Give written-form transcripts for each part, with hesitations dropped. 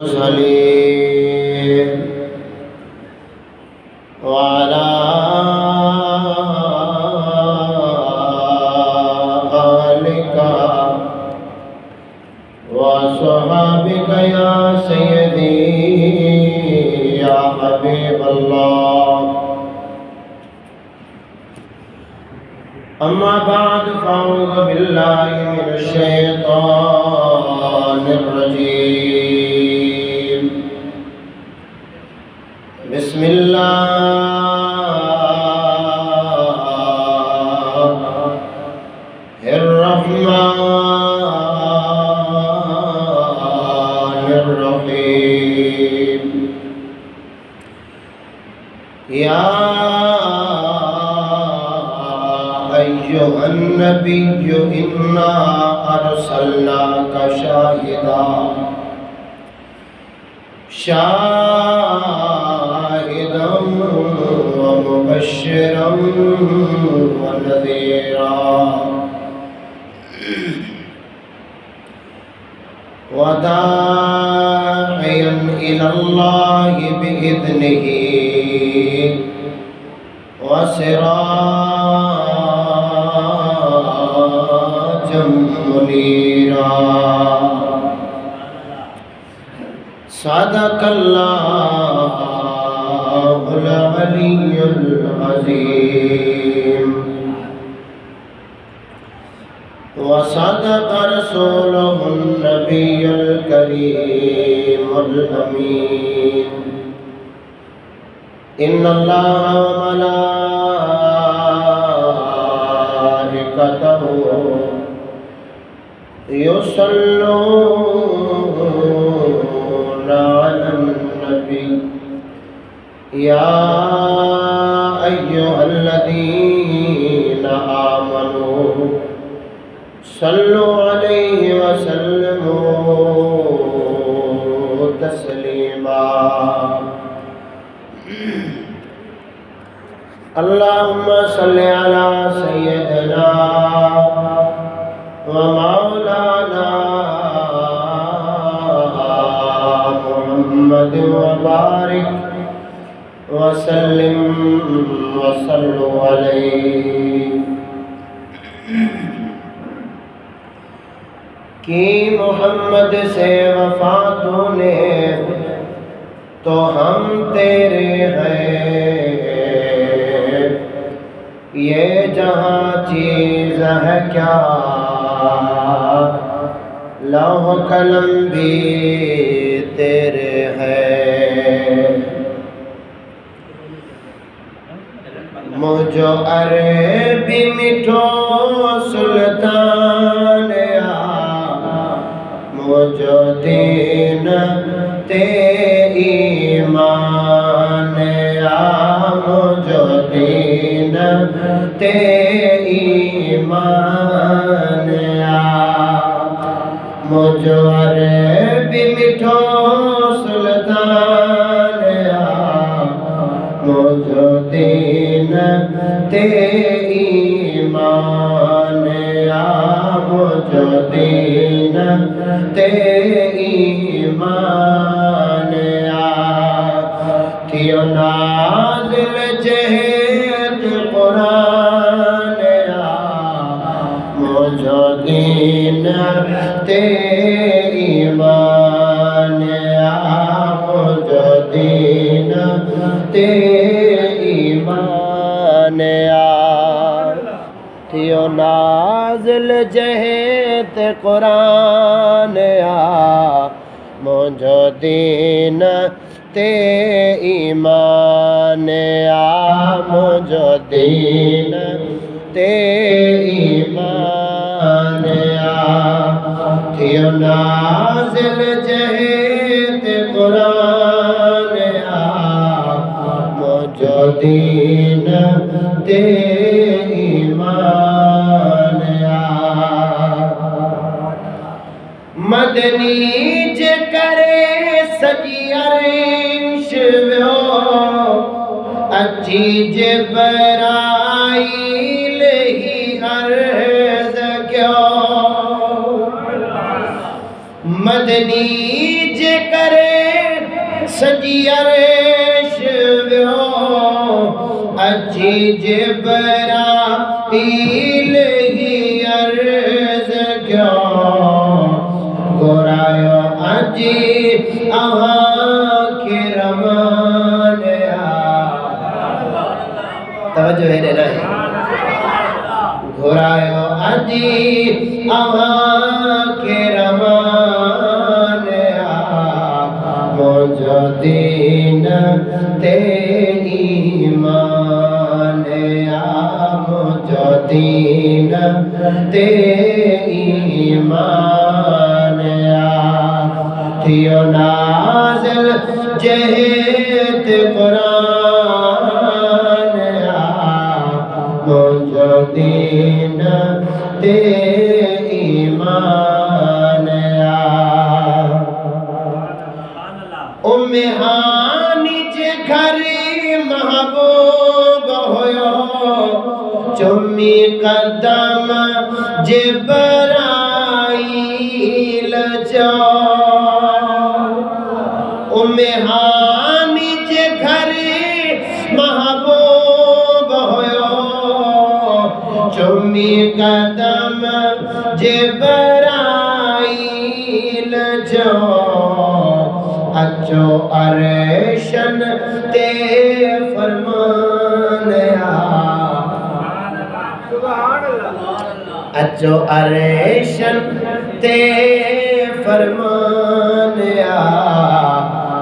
सलीम वाला आलिका व सहाबिका या सय्यदी या हबीबल्लाह। अम्मा बाद फ़अऊज़ु बिल्लाहि मिनश शैतानिर रजीम। बिस्मिल्लाहिर रहमानिर रहीम। या अय्युहन नबिय्यु इन्ना अर्सलनाका शाहिदन व मुबश्शिरन व नज़ीरा व दा'iयन इलल्लाहि बिइज़्निही व सिराजम मुनीरा। सदक़ल्लाहुल अलियुल अज़ीम व सदक़ रसूलुहुन नबियुल करीमुल अमीन। इन्नल्लाहा व मलाइकतहु युसल्लूना अलन नबी या अय्युहल्लज़ीना आमनू सल्लु अलैहि व सल्लिमू तस्लीमा। अल्लाहुम्मा सल्लि अला सय्यिदिना व मौलाना मुहम्मद व बारिक व सल्लिम व सल्लु अलैहि। कि मोहम्मद से वफा तूने तो हम तेरे हैं, ये जहाँ चीज़ है क्या लौह कलम भी तेरे हैं। मुझो अरबी मिठो सुल्तान मुझो दीन ते ईमान मुझो दीन ते ईमान मुझो अरबी मिठो सुल्तान मुझो दीन ते ईमान मुझो दीन ते ईमान थियो नाज़िल जहद कुरान मुझो दीन ते ईमान मुझो दीन ते ईमान थियो नाज़िल जहद कुरान मुझो दीन ते ईमान मुझो दीन ते ईमान थियो नाज़िल जहद कुरान मुझो दीन ते ईमान मदनी जे करे सजी अर्श वियो अची जे बराईल ही अर्ज़ कयो मदनी जे करे सजी अर्श व्यो अची जिब्राईल ही अर्ज क्यो घुरायो अजी आके रमान तवज्जो है ना घुरायो अजी आके रमान मुझो दीन ते ईमान मुझो दीन ते ईमान थियो नाज़िल जहित कुरान मुझो दीन ते ईमान उम्मे हानी जे घर महबूब होयो चुम्मी कदम जिब्राईल जो उम्मे हानी जे घर महबूब होयो चुम्मी कदम जिब्राईल जो अचो अरशन ते फरमान अचो अरशन ते फरमान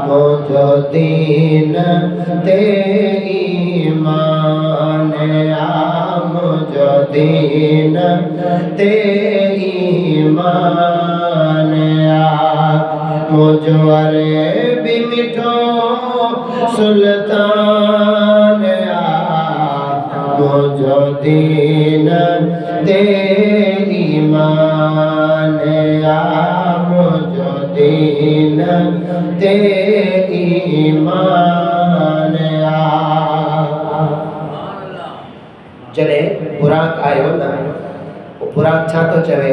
मुझो दीन ते ईमान मुझो दीन ते ईमान मुझो अरबी मिठो सुल्तान मुझो दीन ते ईमान मुझो दीन ते ईमान चले बुराक आयो ना बुराक छा तो चवे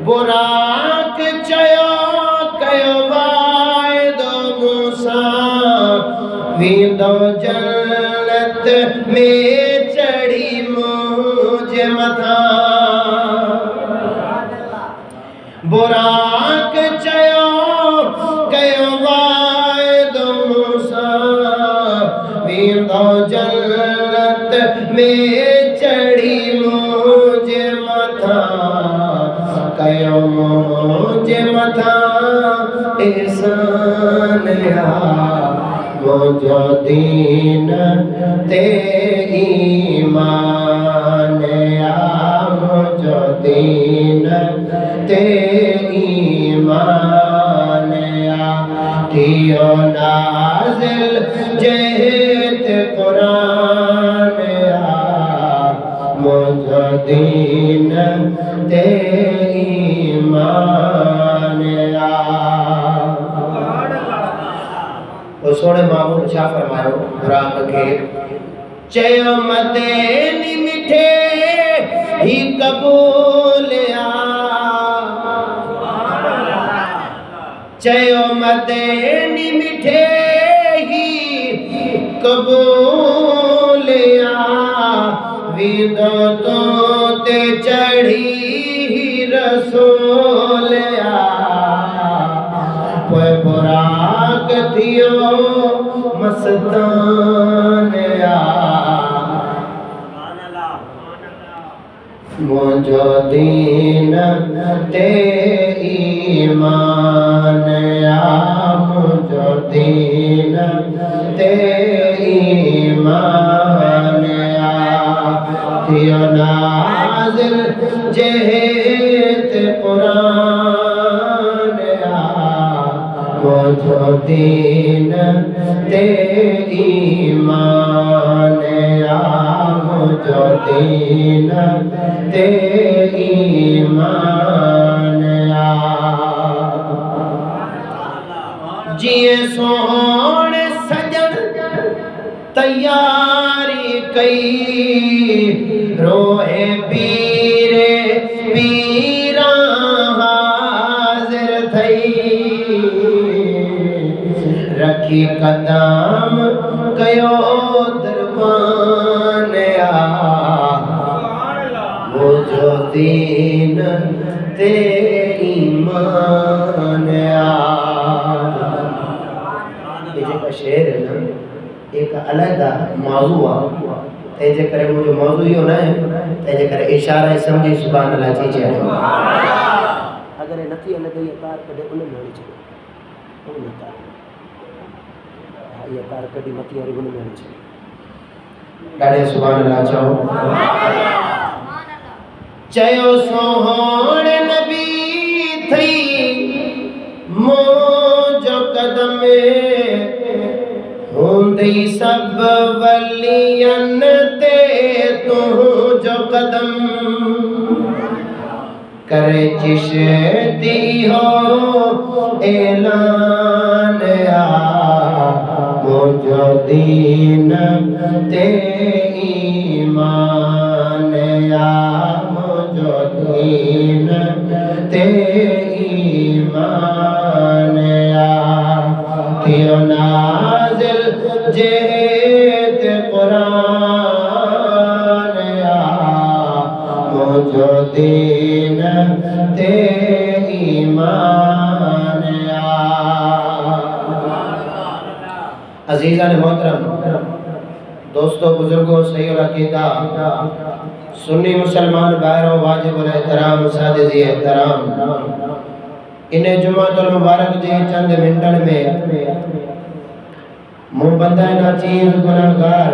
बुराक चयो कयो वायदो मूसा वींदो जन्नत में चढ़ी मुझे मथा बुराक चयो कयो वायदो मूसा वींदो जन्नत में चढ़ी मुझे मथा कयो मुझे मथा एहसान मुझो दीन ते ईमान मुझो दीन ते ईमान थियो नाज़िल जहित कुरान मुझो दीन ते ईमान सोने महबूब छा फरमायो बुराक के चयो मते नी मिठे ही कबूल चयो मते नी मिठे ही कबूल विदो तो ते चढ़ी ही रसूल बुराक थियो मस्तान मुझो दीन ते ईमान मुझो दीन ते ईमान थियो नाज़िल जहित कुरान मुझो दीन ते ईमान मुझो दीन ते ईमान जिए सोहणे सजन तैयारी कई रोए पीरे पीरा हाजिर थई रखी रखी कदम कयो दरबान मुझो दीन ते ईमान जेका शेर है ना एक अलग मौजू आ ते जे करे मुझे मौजू यो ना ते जे करे इशारा समझी सुभान अल्लाह जी जे अगर नथी अलग ये कार कदे उन में होनी चाहिए उन कार ये कार कदी नथी और उन में होनी चाहिए डाडे सुभान अल्लाह चाहो चयो सोहणे नबी थई मोजो कदम हुंदई सब वलियन ते तू जो कदम करे चिश्ती हो ऐलान मुझो दीन ते ईमान मुझो दीन ते ईमान थियो नाज़िल जेत कुरान मुझो दीन ते ईमान अज़ीज़ान मोहतरम दोस्तों बुजुर्गों सही अकीदा सुन्नी मुसलमान भाइयों वाजिबुल एहतराम सादिज़ी एहतराम इन्हें जुमातुल मुबारक जे चंद मिनटन में मुँह बंदा नाचीज़ गुनाहगार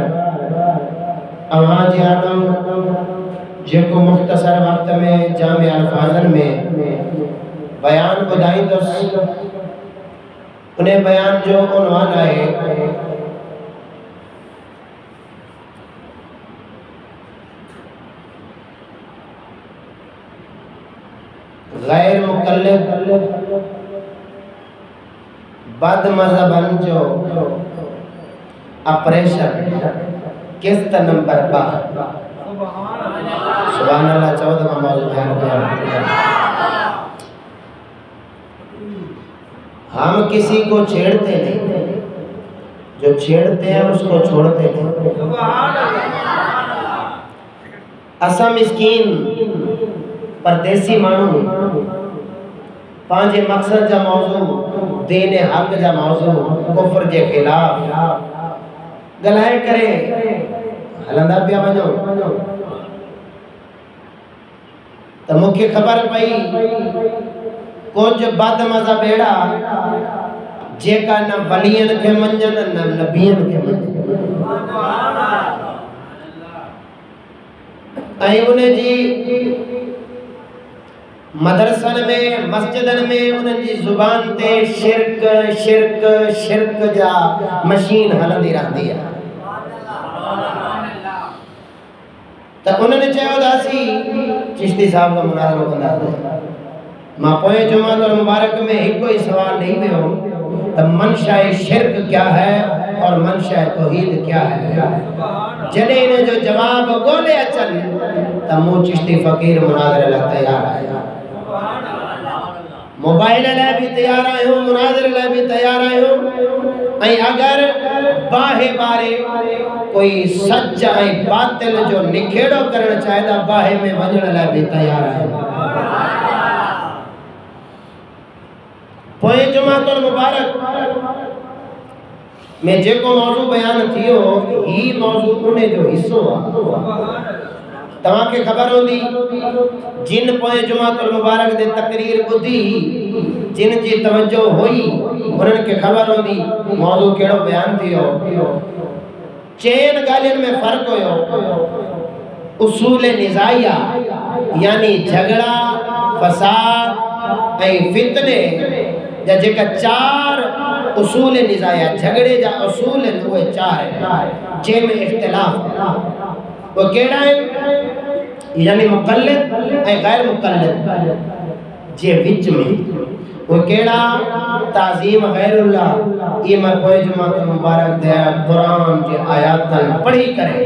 आवाज़ आदम जेको मुख्तसर वक्त में जामे अल्फाजन में बयान बुधाईंदुसि उन्हें बयान जो उन्वान है गैर मुकल्लिद बद मज़हबन जो ऑपरेशन किस्त नंबर 2 सुभान अल्लाह 14वां मौजू बयान हम किसी को छेड़ते नहीं जो छेड़ते हैं उसको छोड़ते नहीं असा मिस्कीन परदेसी मानू पांचे मकसद जा मौजू दीन हक जा मौजू कुफर के खिलाफ गलाए करे हलंदा पिया वञो तो मुख्य खबर पई कुछ बद मज़हब अहिड़ा जेका न वलियन के मञन न नबियन के मञन ऐं उन जी मदरसन में मस्जिदन में उन जी जुबान ते शिरक शिरक शिरक जा मशीन हलंदी रहंदी है तो उन्होंने चयो दासी चिश्ती साहब का मुनाज़रो कंदा मां पोए जुमातुल मुबारक में एक कोई सवाल नहीं वियो तो मनशाए शिरक क्या है और मनशाए तौहीद क्या है जॾहिं इन जो जवाब ॻोल्हे अचनि त मूं चिश्ती फ़कीर मुनाज़रे लाइ तैयार आहियां मोबाइल लाइ भी तैयार आहियूं मुनाज़रे लाइ भी तैयार आहियूं ऐं अगरि बाहे बारे कोई सच ऐं बातिल जो निखेड़ो करणु चाहे त बाहे में वञण लाइ भी तैयार आहियूं पोए जुमातुल मुबारक में जेको मौजू बयान थियो ही मौजू उन जो हिस्सो तवा के खबर होंदी जिन पोए जुमातुल मुबारक दे तकरीर बुधी जिन जी तवज्जो हुई उनन के खबर होंदी मौजू केड़ो बयान थियो चेन गालिन में फर्क होयो उसूल निजाया यानी झगड़ा फसाद ऐं फितने जा जेका 4 उसूल निजाया झगड़े जा उसूल वो 4 है जे में इख्तिलाफ वो केड़ा है यानी मुकल्लिद ए गैर मुकल्लिद जे विच में वो केड़ा ताज़ीम गैरुल्लाह ये मैं कोई जुमातुल मुबारक दे कुरान जे आयातन पढ़ी करे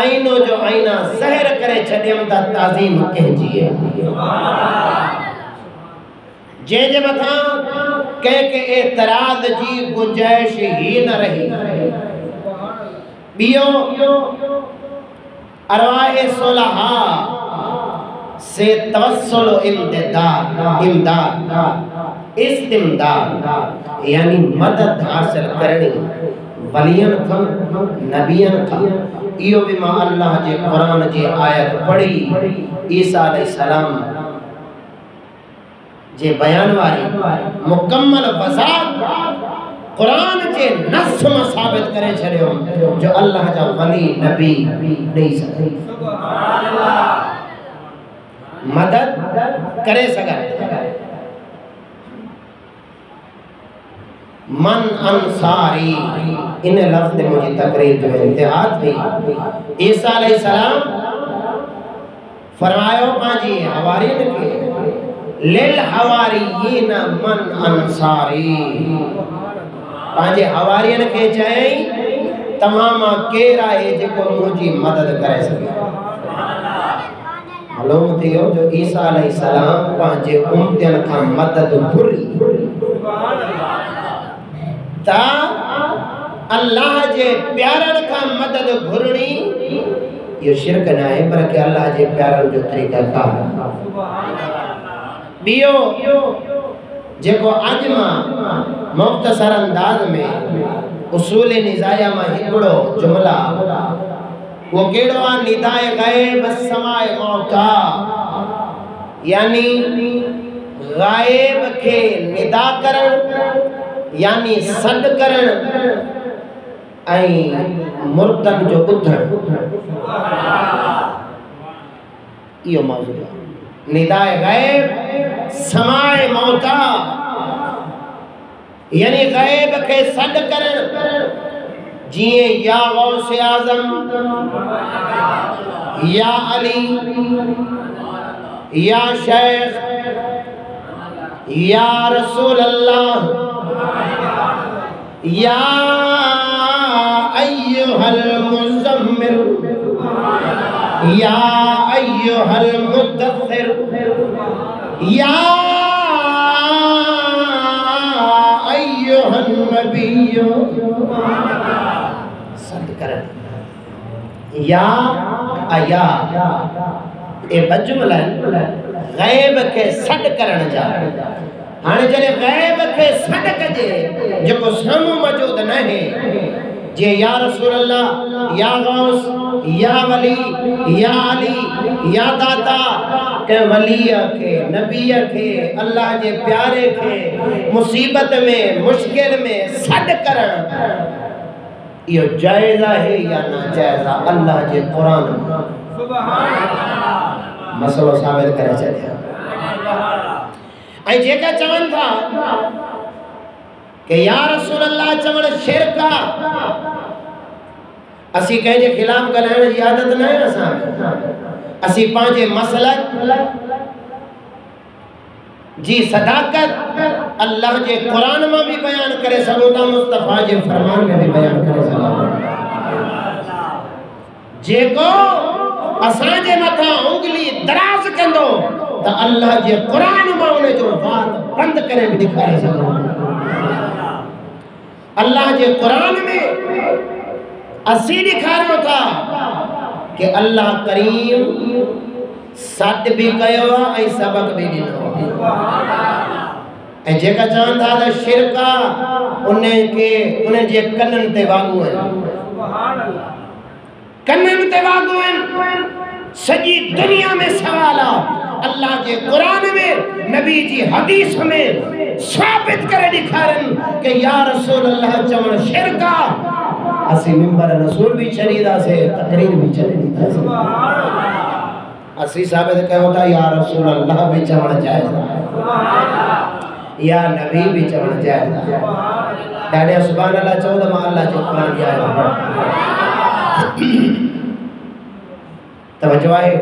आईनो जो आईना ज़हर करे छडेम ता ताज़ीम कहजी है जे जे मथा के एतराज जी गुंजाइश ही न रही। बियो अरवाहे सोलहा से तवस्सुल इमदाद इस्तिमदाद यानी मदद हासिल करनी वलियन का नबियन का। इहो भी मां अल्लाह जे कुरान जे आयत पढ़ी ईसा अलैहिस्सलाम जे बयान वारी मुकम्मल वज़ाहत कुरान जे नस में साबित करे छड़ियो जो अल्लाह जा वली नबी ॾेई सघे मदद करे सघनि। मन अंसारी इन लफ्ज़ में मुझे तकरीर जो इंतहा थी। ईसा अलैहिस्सलाम फरमायो पांजी हवारियन के लिल हवारियीन मन अंसारी पांजे हवारियन के चई तमाम केर आहे जेको मुंहिंजी मदद करे सके। मालूम थियो जो ईसा अलैहिस्सलाम पांजे उम्मतन खां मदद घुरी ता अल्लाह जे प्यारन खां मदद घुरणी ये शिरक न आहे पर के अल्लाह जे प्यारन जो तरीका का बियो जेको आज मां मुख्तसर अंदाज में उसूल निजाया मां हिकड़ो जुमला वो केड़ो आ निदाए गायब समाए मौता यानी गायब के निदा करण यानी सड करण आई मुर्दन जो उधर यो मौजूद निदाए गायब समाए मौता यानी गायब के सड करण जिए या गौसे आजम या अली या शेख या रसूल अल्लाह या अय्युहल मुज़म्मिल या अय्युहल मुद्दस्सिर या अय्युहन नबिय्यु सद करन या आया ए बजुमला गैब के सड करण जा। हाने जने गैब के सड कजे जेको सामू मौजूद न है जे या रसूल अल्लाह या गौस या वली या अली या दाता के वली के नबी के अल्लाह जे प्यारे के मुसीबत में मुश्किल में सड करण यो जायज है या ना जायज अल्लाह जे कुरान में सुभान अल्लाह मसलो साबित करे छड़िया। ऐ जेका चवन था कि या रसूल अल्लाह चवण शिरक असी कहे जे खिलाफ ॻाल्हाइण जी आदत न आहे असां असी पांजे मसलक जी सदाकत अल्लाह जे कुरान में भी बयान करे सघूं था मुस्तफा जे फरमान में भी बयान करे सघूं जेको असां जे मथा उंगली दराज कंदो त अल्लाह जे कुरान में उन जो बात बंद करे भी दिखाए सघूं। अल्लाह जे कुरान में असी दिखारो था कि अल्लाह करीम सद भी कयो ऐ सबक भी दिनो ऐ जेका चवंदा त शिरका उन जे कनन ते वागू आहिनि कनन ते वागू आहिनि सजी दुनिया में सवाल आ अल्लाह के कुरान में नबी जी हदीस में साबित करे दिखारन कि या रसूल अल्लाह चवण शिरका असी मिंबर रसूल भी चलीदा से तकरीर भी चलीदा से असी साबित कयो था या रसूल अल्लाह भी चवण जायज या नबी भी चवण जायज ॾाढे सुभान अल्लाह चओ त मां अल्लाह जो कुरान जी आयत तवज्जो आहे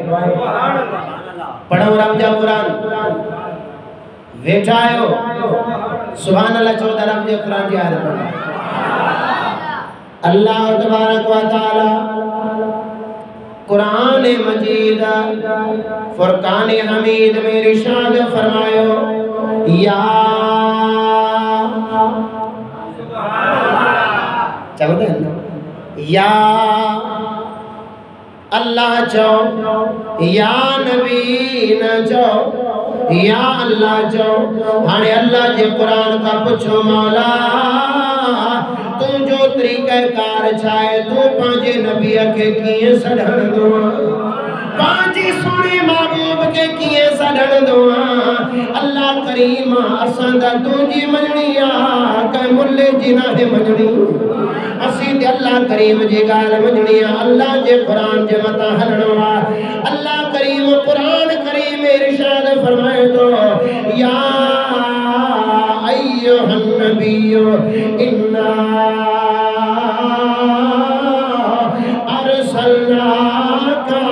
पढ़ो रब जा कुरान वेठा आयो सुभान अल्लाह चओ त रब जे कुरान जी आयत पढ़ो। अल्लाह तबारक व तआला कुरान मजीद फुरकान हमीद में इरशाद फरमायो या चवंदा आहिनि या अल्लाह चओ या नबी न चओ या अल्लाह चओ। हाणे अल्लाह जे कुरान का पुछो मौला तुंहिंजो तरीक़ाकार छा आहे, तूं पंहिंजे नबीअ खे कीअं सॾणंदो आहे, पंहिंजे सोने महबूब के किए सॾणंदो आहे। अल्लाह करीम असां दा तुंहिंजी मञणी आहे, कंहिं मुल्ले जी नाहे मञणी, असीं ते अल्लाह करीम जी ॻाल्हि मञणी आहे, अल्लाह जे क़ुरान जे मथां हलणो आहे। अल्लाह करीम क़ुरान करीम इरशाद फरमाए थो या अय्युहन नबिय्यु इन्ना अरसलनाका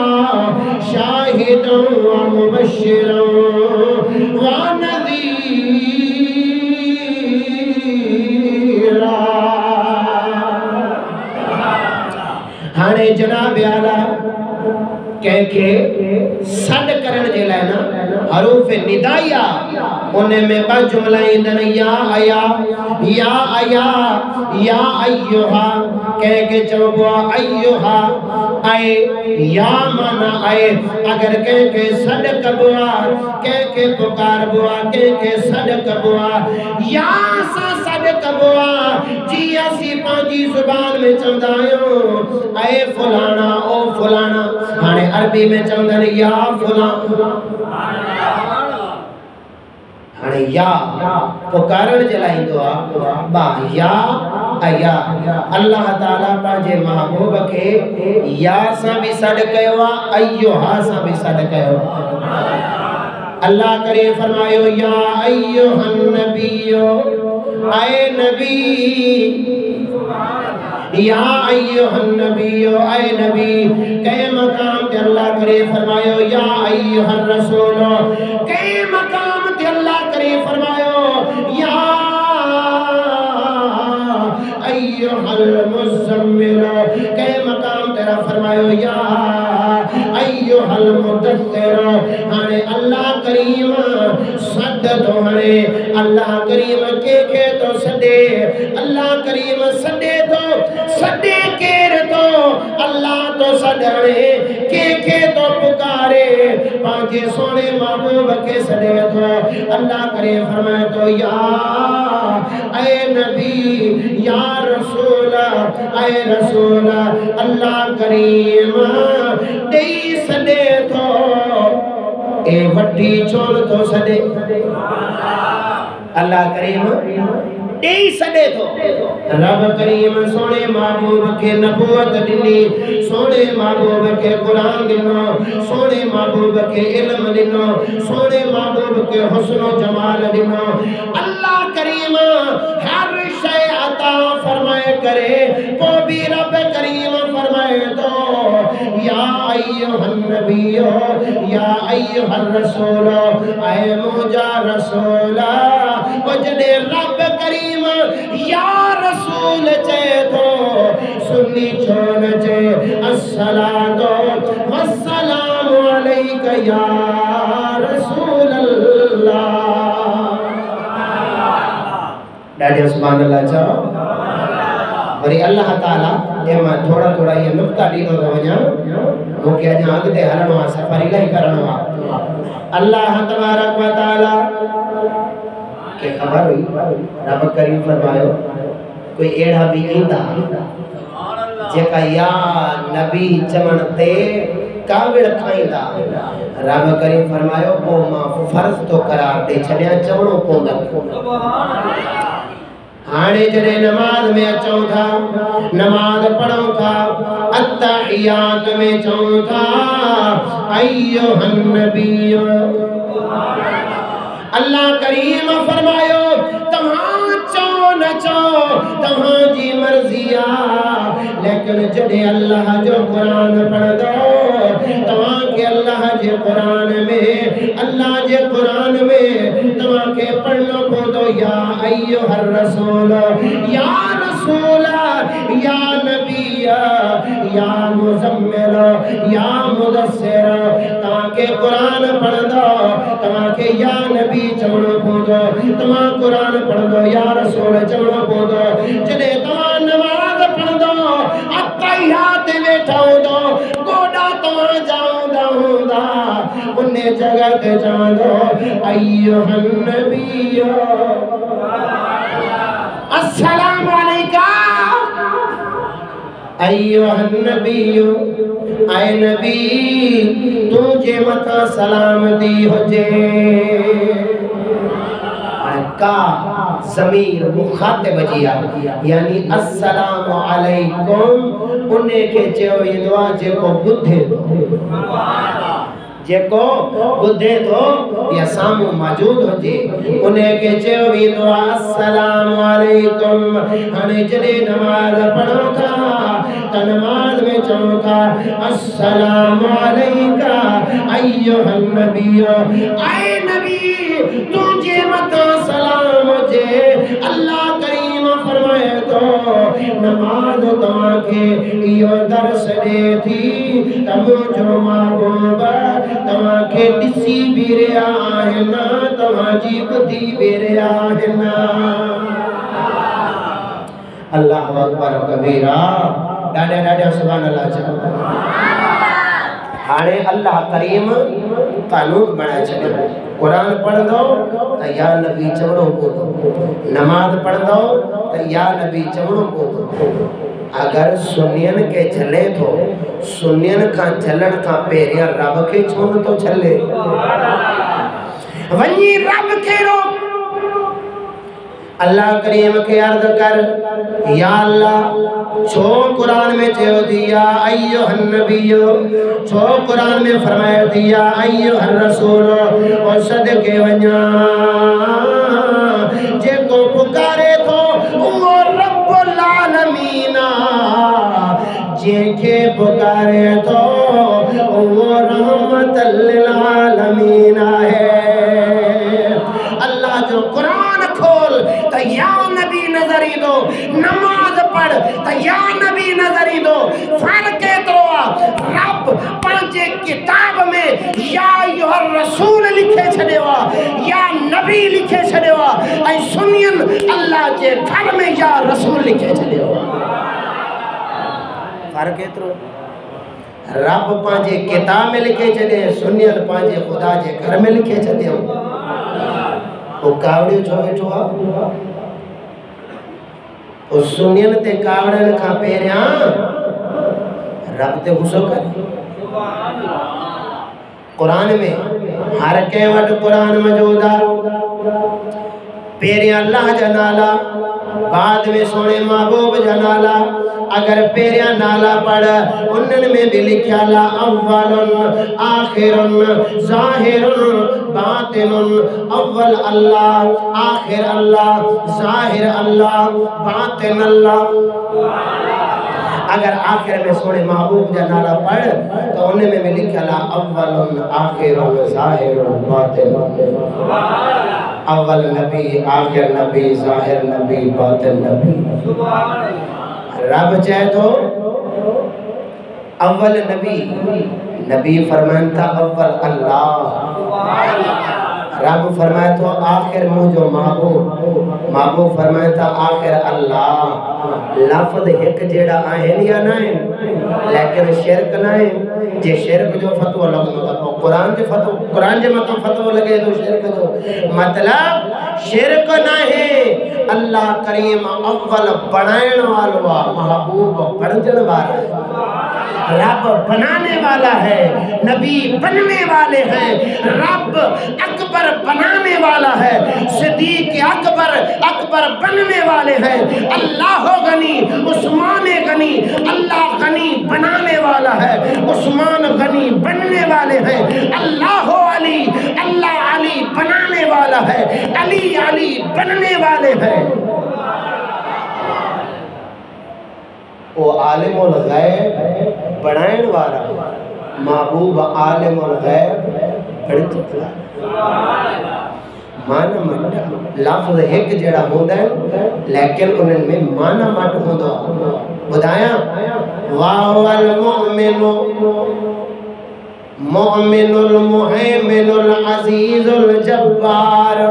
शाहिदन व मुबश्शिरन व नज़ीरा। हाणे जनाब आला कंहिंखे सॾ करण जे लाइ न हरूफ निदाइया उन में ॿ जुमला ईंदनि या अया या अया या अय्युहा। कंहिंखे चइबो आहे अय्युहा ऐं या माना आहे। अगर कंहिंखे सॾ कबो आहे, कंहिंखे पुकारबो आहे, कंहिंखे सॾ कबो आहे या सां सॾ कबो आहे, जीअं असीं पंहिंजी ज़ुबान में चवंदा आहियूं ऐ फलाणा ओ फलाणा। हाणे अरबी में चवंदा आहिनि या फलाण। हाणे या पुकारण जे लाइ ईंदो आहे बा या अया। अल्लाह ताला पंहिंजे महबूब खे या सां बि सॾ कयो आहे, अय्युहा सां बि सॾ कयो आहे। अल्लाह करे फरमायो या अय्युहन नबिय्यु ऐ नबी, या अय्युहन नबिय्यु ऐ नबी। कई मकाम ते अल्लाह करे फरमायो या अय्युहर रसूल, कई मकाम ते अल्लाह करे फरमायो या अय्युहल मुज़म्मिल, कई मकाम ते फरमायो या अय्युहल मुदस्सिर। हाणे अल्लाह करीम सद तो हाणे अल्लाह करीम के तो सदे, अल्लाह करीम सदे तो सदे केर तो अल्लाह तो सदे के तो पुकारे पंहिंजे सोने महबूब के सदे तो। अल्लाह करे फरमाए तो या ऐ नबी या रसूल ऐ रसूल। अल्लाह करीम देई सदे तो ए वड्डी चोल तो सदे। अल्लाह करीम देई सदे तो। रब करीम सोने महबूब के नबूवत दिनी, सोने महबूब के कुरान दिनो, सोने महबूब के इल्म दिनो, सोने महबूब के हुस्न जमाल दिनो। अल्लाह करीम हर शय अता फरमाए करे को भी रब करीम फरमाए तो या अय्युहन नबिय्यु या अय्युहर रसूल ऐ मुजा रसूला। वजदे रब करीम या रसूल चए तो सुन्नी छोन चे अस्सलातु वस्सलामु अलैका या रसूल अल्लाह। ॾाढो सुभान अल्लाह चओ। वरी अल्लाह ताला मां थोड़ा थोड़ा ये नुक्ता ॾींदो थो वञा, मूंखे अञा अॻिते हलणो आहे, सफ़र इलाही करणो आहे। अल्लाह तबारक व ताला के ख़बर हुई रब करीम फरमायो कोई अहिड़ा बि ईंदा जेका या नबी चवण ते काविड़ खाईंदा। रब करीम फरमायो पोइ मां फर्ज़ तो करार ॾेई छॾियां, चवणो पवंदो। हाणे जॾहिं नमाज में अचूं था, नमाज पढ़ूं था, अत्तहियात में चऊं था अय्युहन नबिय्यु। अल्लाह करीम फरमायो तव्हां चओ न चओ तव्हांजी मर्ज़ी आहे, लेकिन जॾहिं अल्लाह जो क़ुरान पढ़ंदो तव्हांखे अल्लाह जे क़ुरान में तव्हांखे पढ़णो पवंदो या अय्युहर रसूल या रसूला या नबी या मुज़म्मिल या मुदस्सिर ताके कुरान पढ़ दो ताके या नबी चवणो पवंदो तमा कुरान पढ़ दो या रसूल चवणो पवंदो जॾहिं तमा नमाज़ पढ़ंदो अत्तहियात वेठा हूंदो गोॾा तमा जाऊंदा हूंदा उन जगह ते चवंदो अय्युहन नबी अस्सलामु अलैका अय्युहन नबी आए नबी तुझे मथा सलामती हुजे का ज़मीर मुखातिब जिया यानी अस्सलामु अलैकुम उन्हें के चयो वेंदो आहे जेको ॿुधे थो जेको ॿुधे थो या साम्हूं मौजूद हुजे उन्हें के चयो वेंदो आहे अस्सलामु अलैकुम। हाणे जॾहिं नमाज़ पढ़ो था त नमाज़ में चऊं था अस्सलामु अलैका अय्युहन नबी आए नबी तुझे मथा सलाम हुजे। अल्लाह करीम फरमाए तो नमाज तव्हांखे इहो दर्स ॾे थी त मुंहिंजो महबूब तव्हांखे ॾिसी बि रहिया आहिनि तव्हांजी ॿुधी बि रहिया आहिनि। अल्लाहु अकबर कबीरा ॾाढा ॾाढा सुभान अल्लाह चओ। हाणे अल्लाह करीम कानून बनाए छॾियो कुरान पढ़ंदो त या नबी चवणो पवंदो नमाज पढ़ंदो त या नबी चवणो पवंदो। अगर सुनियन के झले थो सुनियन खां झलण खां पहिरियां रब खे छो नथो झले वञी रब खे रोक। अल्लाह करीम के अर्ज कर या अल्लाह छो कुरान में चयो थी या अय्युहन नबी छो कुरान में फरमायो थी या अय्युहर रसूल और सदके वञा जेको पुकारे थो वो रब्बुल आलमीन जेके पुकारे थो वो रहमतल लिल आलमीन है। अल्लाह जो कुरान खोल त या नबी नजर ईंदो नमाज पढ़ त या नबी नजर ईंदो। फर्क एतिरो आहे रब पंहिंजे किताब में या अय्युहर रसूल लिखे छॾियो आहे या नबी लिखे छॾियो आहे ऐं सुनियन अल्लाह जे घर में या रसूल लिखे छॾियो आहे। फर्क एतिरो रब पंहिंजे किताब में लिखे छॾे सुनियन पंहिंजे ख़ुदा जे घर में लिखे छॾियो। वो कावड़ियो छो वेठो आहे वो सुनियन ते कावड़न खां पहिरियां रब ते गुस्सो करे। कुरान में हर कंहिं वटि कुरान मौजूद आहे पहिरियां अल्लाह जा नाला बाद में सोने महबूब जा नाला। अगर पहिरियां नाला पढ़ उन्हनि में भी लिखियल आहे अव्वलुन आखिरुन ज़ाहिरुन बातिनुन अव्वल अल्लाह आखिर अल्लाह ज़ाहिर अल्लाह बातिन अल्लाह। अगर आखिर में सोने महबूब जा नाला पढ़ तो उनमें भी लिखियल आहे अव्वलुन आखिरुन ज़ाहिरुन बातिनुन अव्वल नबी आखिर नबी ज़ाहिर नबी बातिन नबी। रब चाहे तो अव्वल नबी नबी फरमाइन था अव्वल अल्लाह। रब फरमाए तो आखिर मुझो महबूब फरमाए था आखिर अल्लाह। लफ्ज़ एक जेड़ा आहिनि या न आहिनि लेकिन शिरक न आहे। जे शिरक जो फतवो लॻंदो त पोइ कुरान जे मथां फतवो लॻे थो शिरक जो मतलब शिरक न आहे। अल्लाह करीम अव्वल बनाने वालो आहे महबूब बणजण वाला रब बनाने वाला है नबी बनने वाले हैं रब अकबर बनाने वाला है सिद्दीक अकबर बनने वाले हैं। अल्लाह गनी उस्मान गनी अल्लाह गनी बनाने वाला है उस्मान गनी बनने वाले हैं। अल्लाह अली बनाने वाला है अली बनने वाले हैं। वो आलिमुल गैब बनाने वाला महबूब आलिमुल गैब माना मट लफ्ज़ एक जड़ा होंदा है लेकिन उन्हनि में माना मट होंदो बुधाया वावल मुमिनु मुमिनुल मुहैमिनुल अजीजुल जब्बार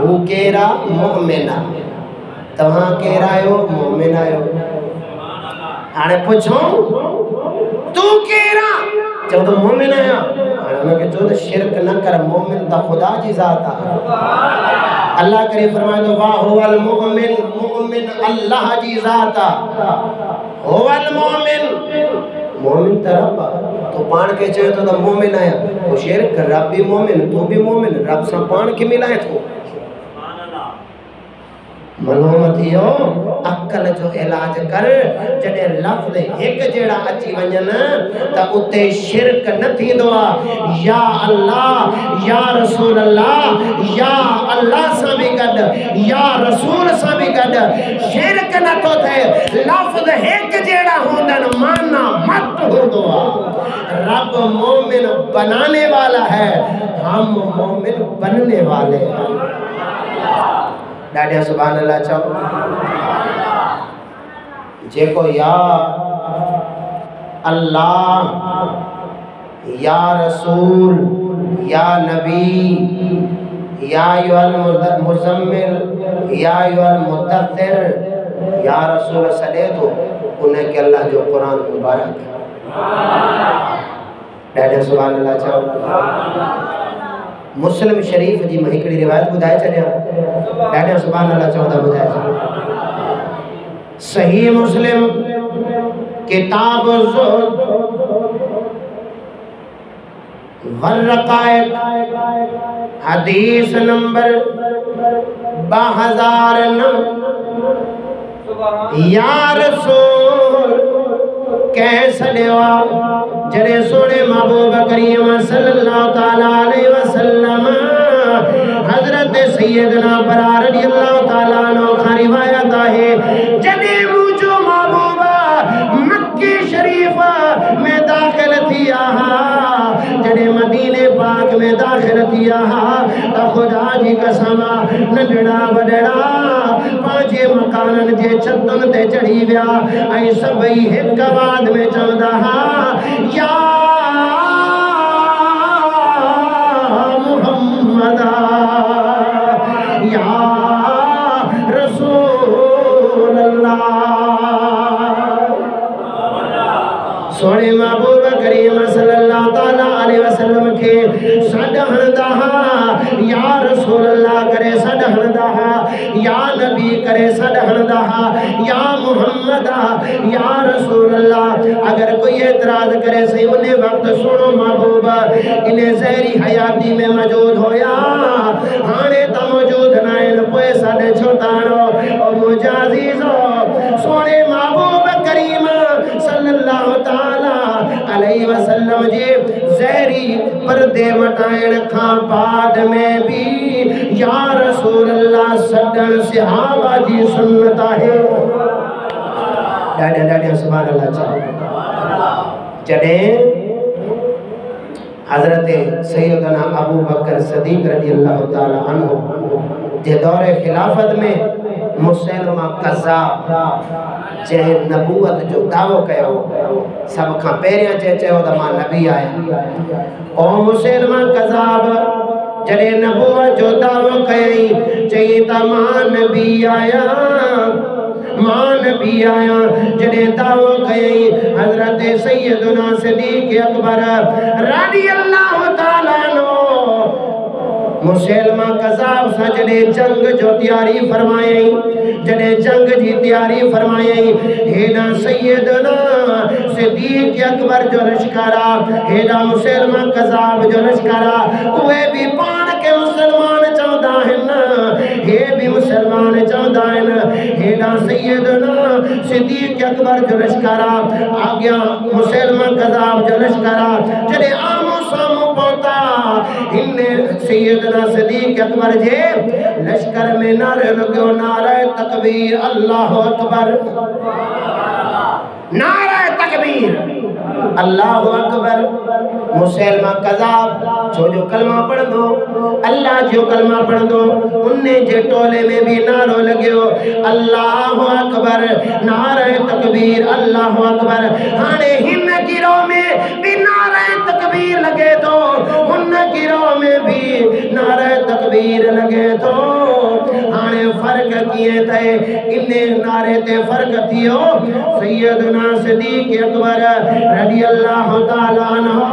वो केरा मुमिना तव्हां केरा आयो मुमिन आयो हाणे पुछो तू केरा चो तो मुमिन आया उनके चो तो शिरक न कर मोमिन ता खुदा जी जात आ अल्लाह करे फरमाए तो वाह हुवल मुमिन मुमिन अल्लाह जी जात आ हुवल मुमिन मोमिन तरब तो पान के चयो तो मोमिन आया तो शिरक रब भी मोमिन तू भी मोमिन रब से पान के मिलाए तो मनोमत यो अक्ल जो इलाज कर जडे लफ्ज़ एक जेड़ा अची वजन त उते शिरक न थींदो या अल्लाह या रसूल अल्लाह या अल्लाह सा भी गड या रसूल सा भी गड शिरक न तो थे लफ्ज़ एक जेड़ा होंदन माना मत होंदो रब मोमिन बनाने वाला है हम मोमिन बनने वाले हैं डाडिया सुभान अल्लाह चओ जेको या अल्लाह या रसूल या नबी या अय्युहल मुज़म्मिल या अय्युहल मुद्दस्सिर या रसूल सदे तो उन्हें के अल्लाह जो कुरान मुबारक डाडिया सुभान अल्लाह चओ मुस्लिम शरीफ जी में हिकड़ी रिवायत बुधाए छड़िया डाडिया सुभान अल्लाह चौदा बुधाए छड़िया सही मुस्लिम किताब ज़ुहद वर्रकायत हदीस नंबर 2009 या रसूल कैसे देवा जरे सोने महबूब करीम सल्लल्लाहु ताला अलैहि वसल्लम हजरत सैयदना बरार रदियल्लाहु ताला अन्हु का रिवायत है जदे मुझो महबूबा मक्के शरीफ में दाखिल थिया जडे मदीने पाक में दाखिल थिया तो खुदा जी कसम नंढड़ा वडड़ा पांचे मकानन जे छतन ते चढ़ी विया ऐं सभई हिक आवाज़ में चवंदा या मुहम्मद या रसूल अल्लाह सोने महबूब करीम सल्लल्लाहु ताला अलैहि वसल्लम के सड हणदा या रसूल अल्लाह करे सड हणदा या नबी करे सड हणदा या मुहम्मद या रसूल अल्लाह अगर कोई एतराज करे सही उन्हें वक्त सुनो महबूब इन्हें जहरी हयाती में मौजूद होया हाने तो मौजूद नाइन पोए सड छोटाणो और मुझा अजीजो सोने महबूब करीम सल्लल्लाहु ताला अलैहि वसल्लम जे जहरी पर्दे मटाइण का बाद में भी या रसूल अल्लाह सदन सहाबा जी सुन्नत है डाडिया डाडिया सुभान अल्लाह चओ जडे हजरत सैयदना अबू बकर सदीक रदियल्लाहु ताला अन्हु जे दौरे खिलाफत में मुसलमा कज़्ज़ाब जे नबूवत जो दावो कयो सब खां पहिरियां चयो त मां नबी आहियां ओ मुसलमा कज़्ज़ाब जडे नबूवत जो दावो कयई चई त मां नबी आहियां मां नबी आया जडे दावो कयई हजरत सैयदना सिद्दीक अकबर रदियल्लाहु ताला अन्हु मुसलमा कज़्ज़ाब सा जडे जंग जो तैयारी फरमाई जडे जंग जी तैयारी फरमाई हेना सैयदना सिद्दीक अकबर जो लश्करा हेना मुसलमा कज़्ज़ाब जो लश्करा वे भी पान के मुसलमान चौदा हैं हे भी मुसलमान चौदा हैं हेना सैयदना सिद्दीक अकबर जो लश्करा आ गया मुसलमा कज़्ज़ाब जो लश्करा जडे आमो सामो पहुंचा इन्ने सैयदना सिद्दीक अकबर जे लश्कर में नारे लग्यो नारे तकबीर अल्लाह अकबर नारा तकबीर, अल्लाह अकबर। मुसलमान कज़ाब छो जो कलमा पढ़ दो, अल्लाह जो कलमा पढ़ दो, उन्हें जे टोले में भी नारो लग्यो अल्लाह अकबर, नारा तकबीर, अल्लाह अकबर। हाने हिन गिरोह में भी नारा तकबीर लगे तो, उन गिरोह में भी नारा तकबीर लगे तो। हाने फर्क किए थे, इन्हें नारे ते फर्क थियो। सैयदना सिद्दीक़ अकबर रज़ी अल्लाह ताला अन्हु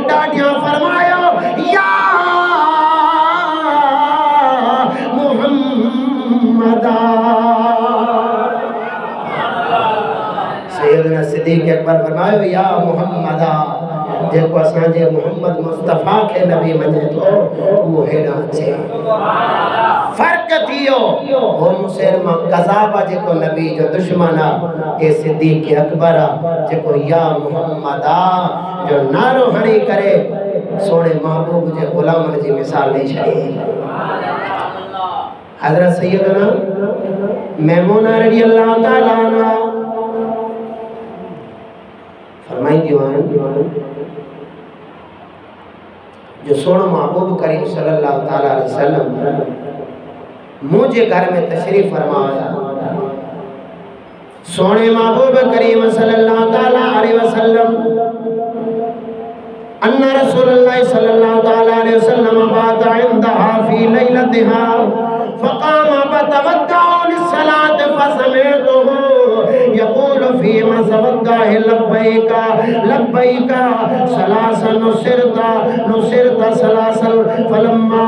डाढ़िया फरमायो या मुहम्मदा। सैयदना सिद्दीक़ अकबर फरमायो या मुहम्मदा, जेको असांजे मोहम्मद मुस्तफ़ा के नबी मञे तो वो हेड़ा अचे। फर्क थियो हो मुसलमान कज़ाब जेको नबी जो दुश्मन आ, ए सिद्दीक़ अकबर जेको या मुहम्मदा जो नारो हणी करे सोने महबूब जे गुलामन जी मिसाल ॾेई छॾी। हज़रत सैयदना मैमूना रज़ी अल्लाह ताला अन्हा फरमाईंदियूं आहिनि जो सोनो महबूब करीम सल्लल्लाहु ताला अलैहि वसल्लम मुझे घर में तशरीफ फरमाया। सोने महबूब करीम सल्लल्लाहु ताला अलैहि वसल्लम अन्ना रसूलुल्लाह सल्लल्लाहु ताला अलैहि वसल्लम बाता इंदहा फी लैलतिहा फकाम बतवद्दअ लिस्सलात फसमिअतहु यक़ूलु फी मसवद्दाहि लब्बैका लब्बैका सलासन नुसिरता सलासल फलम्मा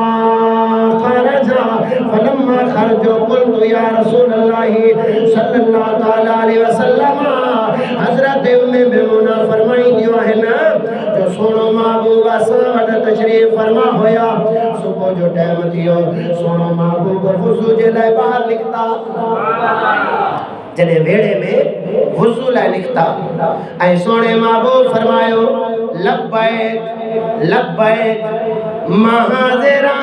खरजो कुल्तु या रसूलल्लाह सल्लल्लाहु ताला अलैहि वसल्लम। हज़रत उम्मे मैमूना फरमाईंदियूं आहिनि जो सोनो महबूब असां वटि तशरीफ़ फरमा होया। सुबुह जो टाइम थियो, सोनो महबूब वुज़ू जे लाइ ॿाहिरि निकिता। जॾहिं वेड़े में वुज़ू लाइ निकिता ऐं सोने महबूब फरमायो लब्बैक लब्बैक मां हाज़िरा,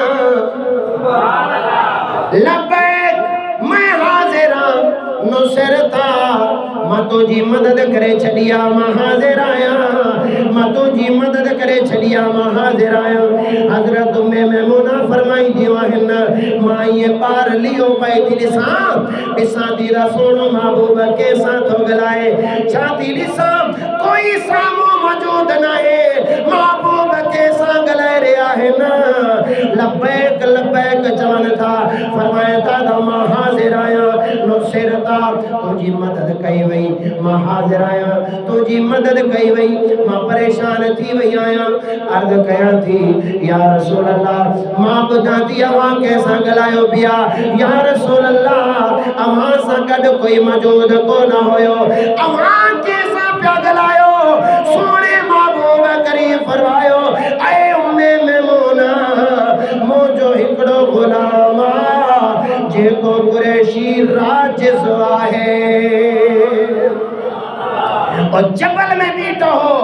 लब्बैक मैं हाज़िरा नुसिरता, मां तुझी मदद करे छॾिया, मां हाज़िर आहियां, मां तुझी मदद करे छॾिया, मां हाज़िर आहियां। हज़रत उम्मे मैमूना फरमाईंदियूं आहिनि मां इएं ॿार लियो पई थी ॾिसां थी रसूल महबूब कंहिंसां थो ॻाल्हाए, छा थी ॾिसां कोई साम्हूं मौजूद न आहे, महबूब कंहिंसां ॻाल्हाए रहिया आहिनि। लब्बैक लब्बैक चवनि था, फरमाए था त मां हाज़िर आहियां नुसिरता, तुंहिंजी मदद कई वई, मां हाज़िर आहियां तुंहिंजी मदद कई वई, मां परेशान थी वई आहियां। अर्ज़ कयां थी या रसूल अल्लाह मां ॿुधां थी अव्हां कंहिंसां ॻाल्हायो पिया, या रसूल अल्लाह अव्हां सां गॾु कोई मौजूद कोन हुयो, अव्हां कंहिंसां पिया ॻाल्हायो? सोने महबूब करीम फरमायो ऐ उम्मे मैमूना मुंहिंजो हिकिड़ो गुलाम जेको कुरैशी राजिस आहे और जबल में बीठो हो,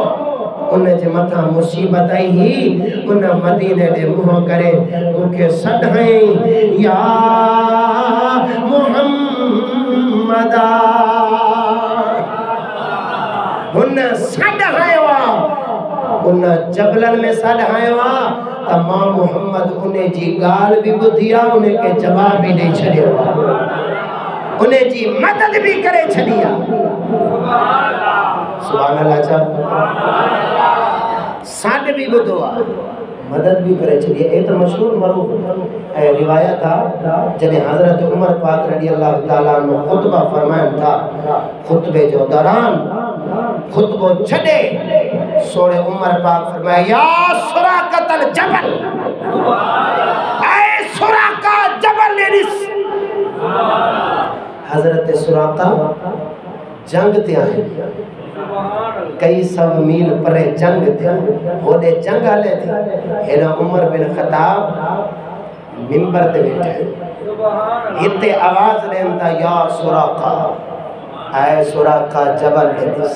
उन जे मथां मुसीबत आई ही, उन मदीने दे मुंह करे मूंखे सॾाई या मुहम्मदा। उन सॾायो उन जबलन में सॾायो त मां मुहम्मद उन जी ॻाल्हि बि ॿुधी आहे, उन खे जवाब बि ॾेई छॾियो आहे, उन जी मदद भी करे छड़ी आ। सुभान अल्लाह। साड भी बुधो आ, मदद भी करे छड़ी। ए तो मशहूर मरूफ रिवायत था जब हजरत उमर पाक रज़ी अल्लाह ताला अन्हु खुतबा फरमाइन था, खुतबे जो दौरान खुतबो छड़े सोने उमर पाक फरमाया या सुराकतल जबल, ऐ सुराका जबल निस। हजरत सुराका जंग ते आए, कई सब मील परे जंग थे, होदे जंग हले थी। हेना उमर बिन खताब मिंबर ते बैठे, इते आवाज ॾियनि था या सुराका, ऐ सुराका जबल निस।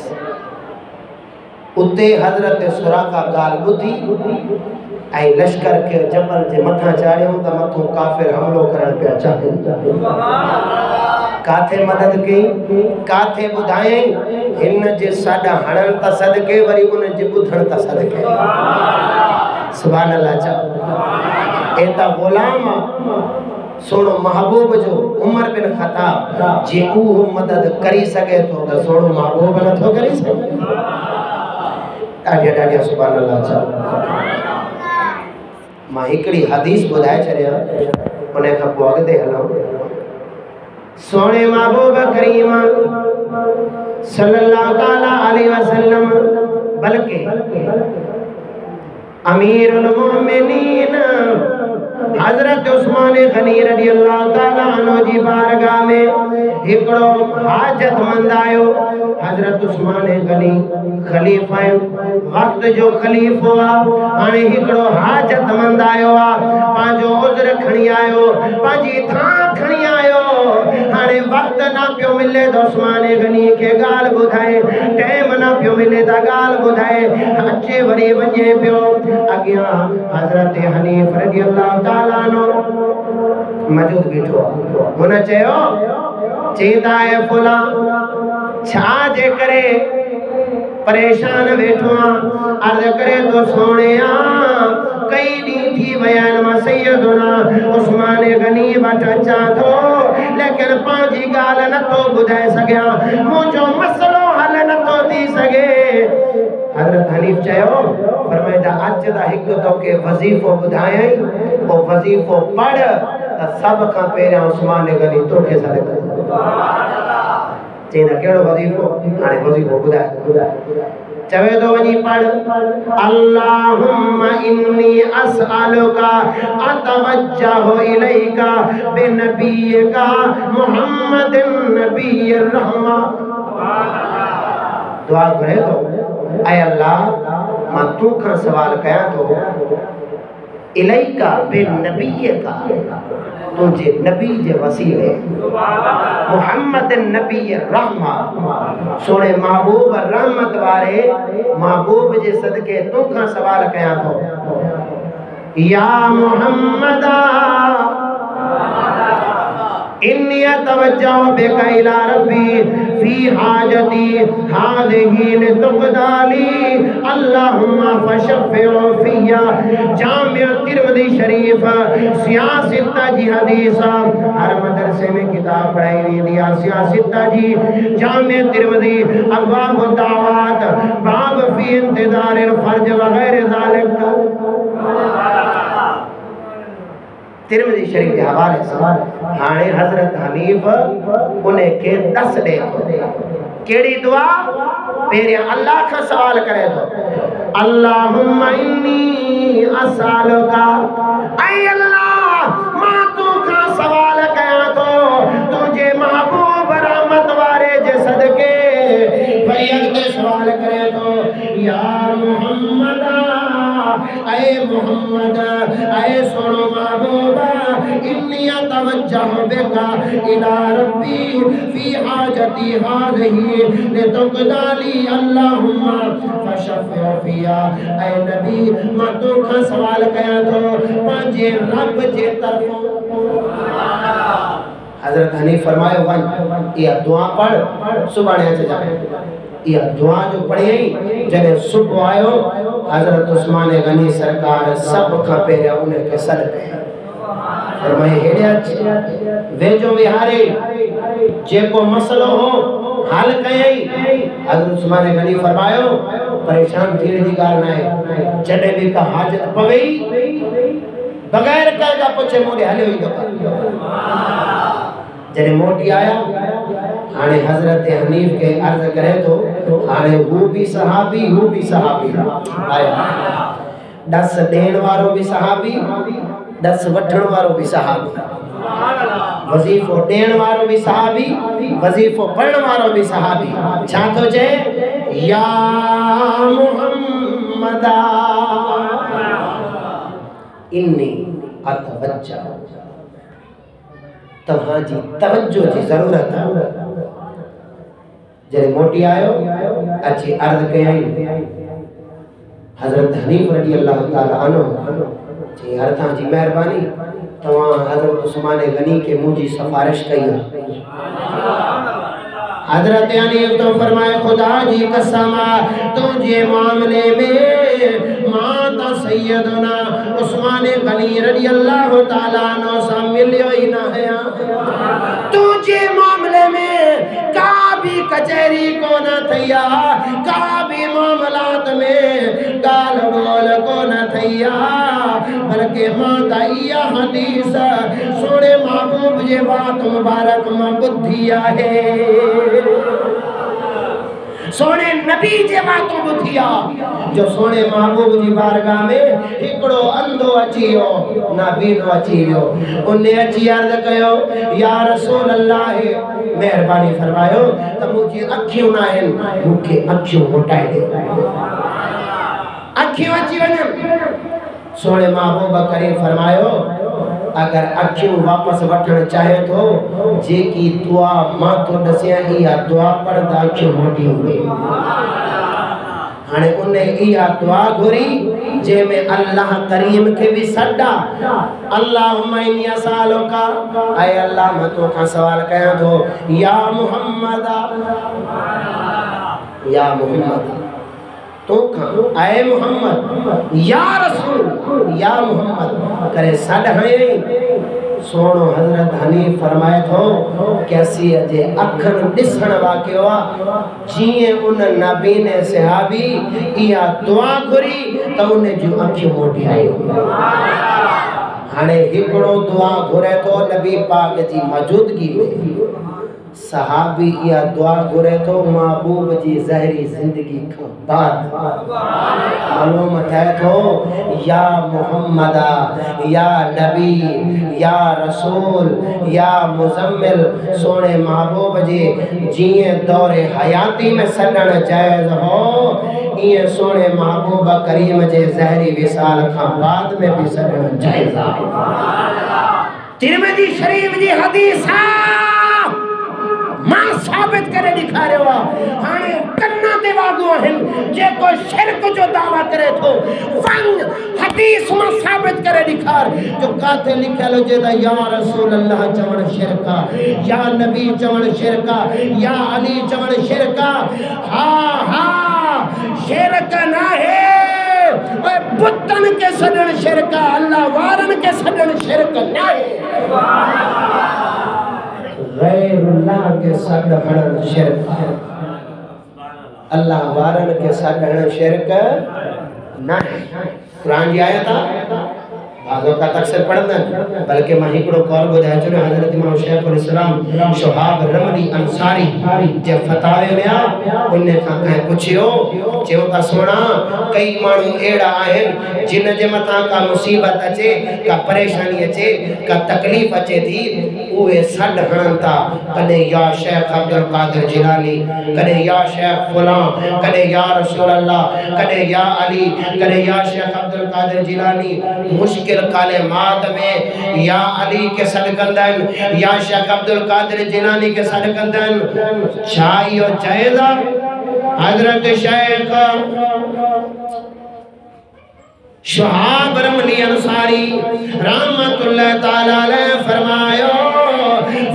उते हजरत सुराका ॻाल्हि ॿुधी ऐं लश्कर के जबल जे मथां चाढ़ियो त मथो काफ़िर हमलो करण पिया चाहिनि। काथे मदद कई काथे बुधाई इन जे साडा हणन त सदके वरी उन जे बुधण त सदके सुभान अल्लाह चा एता गुलाम सोनो महबूब जो उमर बिन खत्ताब जे वो मदद करी सके तो त सोनो महबूब न तो करी सके डाढिया डाढिया सुभान अल्लाह चा मां एकड़ी हदीस बुधाए छरिया उन्हें का पोग दे हलो सोने महबूब करीम सल्लल्लाहु ताला अलैहि वसल्लम बल्कि अमीरुल मोमिनीन हजरत उस्मान गनी रदियल्लाहु ताला अन्हु जी बारगाह में हिकड़ो हाजतमंद आयो हजरत उस्मान गनी खलीफा वक्त जो खलीफो हाने हिकड़ो हाजतमंद आयो पांजो उज़्र खणी आयो पांजी था खणी आयो हाने वक्त ना पियो मिले तो उस्मान गनी के गाल बुधाए टाइम ना पियो मिले ता गाल बुधाए अचे वरी वने पियो अगिया हजरत हनीफ रदियल्लाहु ताला नो मौजूद बैठो हुन चयो चेता है फुला छा जे करे परेशान बैठो अर्ज करे तो सोनिया कई दी थी बयान मा सैयदना उस्मान गनी वट अचा थो लेकिन पांजी गाल न तो बुधाए सगया मुजो मसलो हल न तो थी सके हजरत हनीफ चयो फरमाइदा अज दा हिक तो के वजीफो बुधाए ओ वजीफो पढ़ त सब का पेरा उस्मान गनी तोखे सदे सुभान अल्लाह चेना केड़ो वजीफो हाने वजीफो बुधाए चवे तो वनी पढ़ अल्लाहुम्मा इन्नी अस्अलुका अतवज्जहु इलैका बिनबियका मुहम्मदिन नबिय्यर रहमा दुआ करे तो ऐ अल्लाह मां तू का सवाल कया तो इलैका बिनबियका तुझे नबी जे वसीले मुहम्मद नबी रहमा सोने महबूब रहमत वारे महबूब जे सदके तू का सवाल कया तो या मुहम्मदा इन्नी तवज्जहु बिका इला रब्बी फी हाजती हादिही लितुक़दाली अल्लाहुम्मा फशफ़िउ फिया जामिअ तिरमिज़ी शरीफ सियासत जी हदीस हर मदरसे में किताब पढ़ाई वेंदी आहे सियासत जी जामिअ तिरमिज़ी अबवाब दावत बाब फी इंतज़ार फर्ज वगैरह ज़ालिक तिरमिज़ी शरीफ के हवाले से हाने हजरत हनीफ उन्हें के दस दे केड़ी दुआ पेरे अल्लाह का सवाल करे तो अल्लाहुम्मा इन्नी अस्अलुका ऐ अल्लाह मां तू का सवाल कया तो तुझे महबूब रहमत वारे जे सदके भैया के सवाल करे तो या मुहम्मदा ऐ मुहम्मद ऐ सोनो महबूबा इन्नी तवज्जहु बिका इला रब्बी फी हाजती हाज़िही लितुक़दाली अल्लाहुम्मा फशफ़िउ फिया ऐ नबी मां तो का सवाल कया तो पांजे रब जे तरफों हजरत हनीफ फरमायो वन ये दुआ पढ़ सुभाणे अच जा ये दुआ जो पढ़ी जने सुबह आयो हजरत उस्मान गनी सरकार सब का पहले उन्हें के सदके फरमाए हेड़े वेजो विहारे जेको मसलो हो हल कयई हजरत उस्मान गनी फरमायो परेशान थीण जी गाल ना है जने भी का हाजत पवेई बगैर कह का पूछे मोरे हले हुई तो जने मोटी आया हाने हजरत हनीफ के अर्ज करे तो हाने वो भी सहाबी आया 10 देण वारो भी सहाबी 10 वठण वारो भी सहाबी वजीफो देण वारो भी सहाबी वजीफो पढ़ण वारो भी सहाबी छा तो चे या मुहम्मदा इन्नी अतवज्जहु तव्हां जी तवज्जो जी जरूरत है जरे मोटी आयो अच्छी अर्ज कयई हजरत हनीफ रदियल्लाहु ताला अन्हु जी हर तां जी मेहरबानी तवा हजरत उस्मान गनी के मुजी सिफारिश कई हजरत अनीफ तो फरमाए खुदा जी कसम तुझे मामले में माता सैयदना उस्मान गनी रजी अल्लाह ताला अन्हु से मिलियो ही ना है। तुझे मामले में का भी कचहरी को न थैया, का भी मामलात में गाल बोल को न थैया, बल्कि माता इया हदीस सोने महबूब जे बात मुबारक में बुद्धि है। सोने नबी जे बातों बुधिया जो सोने महबूब जी बारगाह में हिकड़ो अंधो अचियो नाबीनो अचियो उन्हें अची अर्ज कयो या रसूल अल्लाह मेहरबानी फरमायो त मुझे अखियों ना आहिन मुखे अखियों मोटाए दे। अखियों अची वञन सोने महबूब करीम फरमायो अगर अखियों वापस वठण चाहे तो जेकी दुआ मां तो दसिया इया दुआ पढ़दा अखियों मोटी हुई। हाने उन्हें इया दुआ घुरी जे में अल्लाह करीम के भी सदा अल्लाहुम्मा इन्नी असअलुका ऐ अल्लाह मैं तो का सवाल कया तो या मोहम्मद तो आए मोहम्मद या रसूल या मोहम्मद करे सड है। सोनो हजरत हनीफ फरमाए थो कैसी अजे अखन दिसण वाकियो जिए उन नबी ने सहाबी इया दुआ घुरी त उन जो अखियों मोटी आई। हाने हिकड़ो दुआ घुरे तो नबी पाक जी मौजूदगी में सहाबी या दुआ घुरे तो महबूब जी ज़हरी जिंदगी का बाद मालूम थे तो या मोहम्मदा या नबी या रसूल या मुजम्मिल सोने महबूब जी जिए दौरे हयाती में सडण जायज़ हो ये सोने महबूब करीम जे ज़हरी विसाल का बाद में भी सडण जायज़ है। तिरमिज़ी शरीफ जी हदीस मां साबित करे दिखारे वा हाने कन्ना ते वागो हन जे को शिरक जो दावा करे तो वंग हदीस में साबित करे दिखार जो काते लिखलो जे दा या रसूल अल्लाह चवण शिरका या नबी चवण शिरका या अली चवण शिरका हा शिरक ना है ओए बुतन के सडण शिरका अल्लाह वारन के सडण शिरक ना है। गैरुल्लाह के सडण शिरक अल्लाह वारन के सडण शिरक ना है। कुरान जी आया था बाज़ो का तक्सर पढ़न बल्कि मां हिकड़ो कौल बुधाए चो हजरत इमाम शेखुल इस्लाम शुहाब रमली अंसारी जे फतावे में उन्ने का कहे पुछियो चयो ता सोना कई मानू एड़ा आहिन जिन जे मथा का मुसीबत अचे का परेशानी अचे का तकलीफ अचे थी उहे सड हणन था कदे या शेख अब्दुल कादिर जिलानी कदे या शेख फलां कदे या रसूल अल्लाह कदे या अली कदे या शेख अब्दुल कादिर जिलानी मुश्किल कालेमात में या अली के सदकंदन या शेख अब्दुल कादिर जिलानी के सदकंदन चाहियो जायजा। हजरत शेख शुहाब रमली अंसारी रहमतुल्लाह ताला अलैह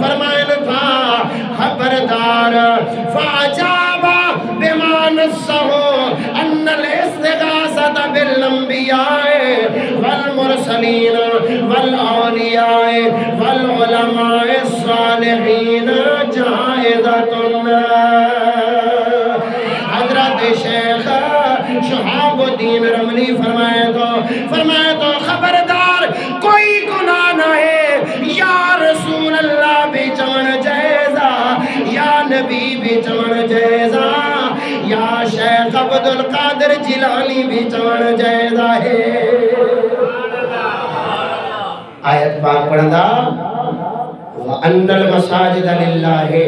फरमायन था खबरदार फाजाबा बिमान सहो अन्नल इस्तिगासत बिल अंबिया वल मुरसलीन वल औलिया वल उलमा सालिहीन जायज़तुन। हजरत शेख शहाबुद्दीन रमली फरमाए तो खबरदार कोई गुनाह ना है या रसूल अल्लाह भी चवण जायज़ा या नबी भी चवण जायज़ा या शेख अब्दुल कादिर जिलानी भी चवण जायज़ा है। आयत पाक पढ़दा व अन्नल मसाजिद लिल्लाहि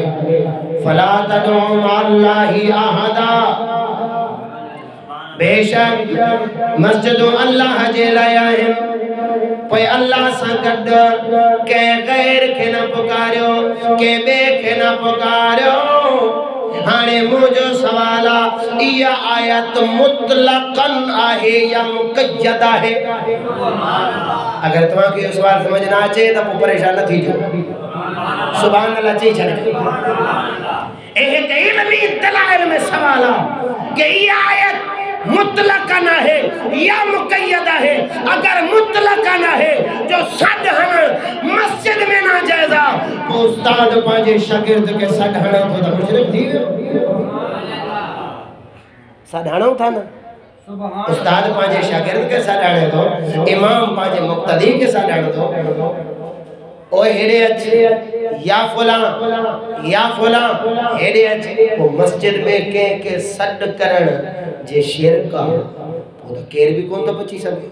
फला तदउ मअल्लाहि अहदा। बेशक मस्जिद अल्लाह जे लाया है पे अल्लाह सा गड के गैर के न पुकारियो के बे के न पुकारियो। हाने मुझो सवाला इया आयत मुतलकन आहे या मुकय्यदा है। अगर तुम्हां के सवाल समझ ना आचे तो परेशान न थी जो सुभान अल्लाह चई छड़े एक इल्मी दलाइल में सवाल आ कि ये आयत मुतलकन है या मुक़य्यद है। अगर मुतलकन है जो सद हण मस्जिद में ना जायजा तो उस्ताद पांजे शागिर्द के सद हण तो मुशरिक थी सद हणो था ना उस्ताद पांजे शागिर्द के सद हणे तो इमाम पांजे मुक्तदी के सद हण तो ओ हेडे अच्छे या फुला हेडे अच्छे वो मस्जिद में के सद करण जे शेर का वो तो केर भी कौन तो बची सके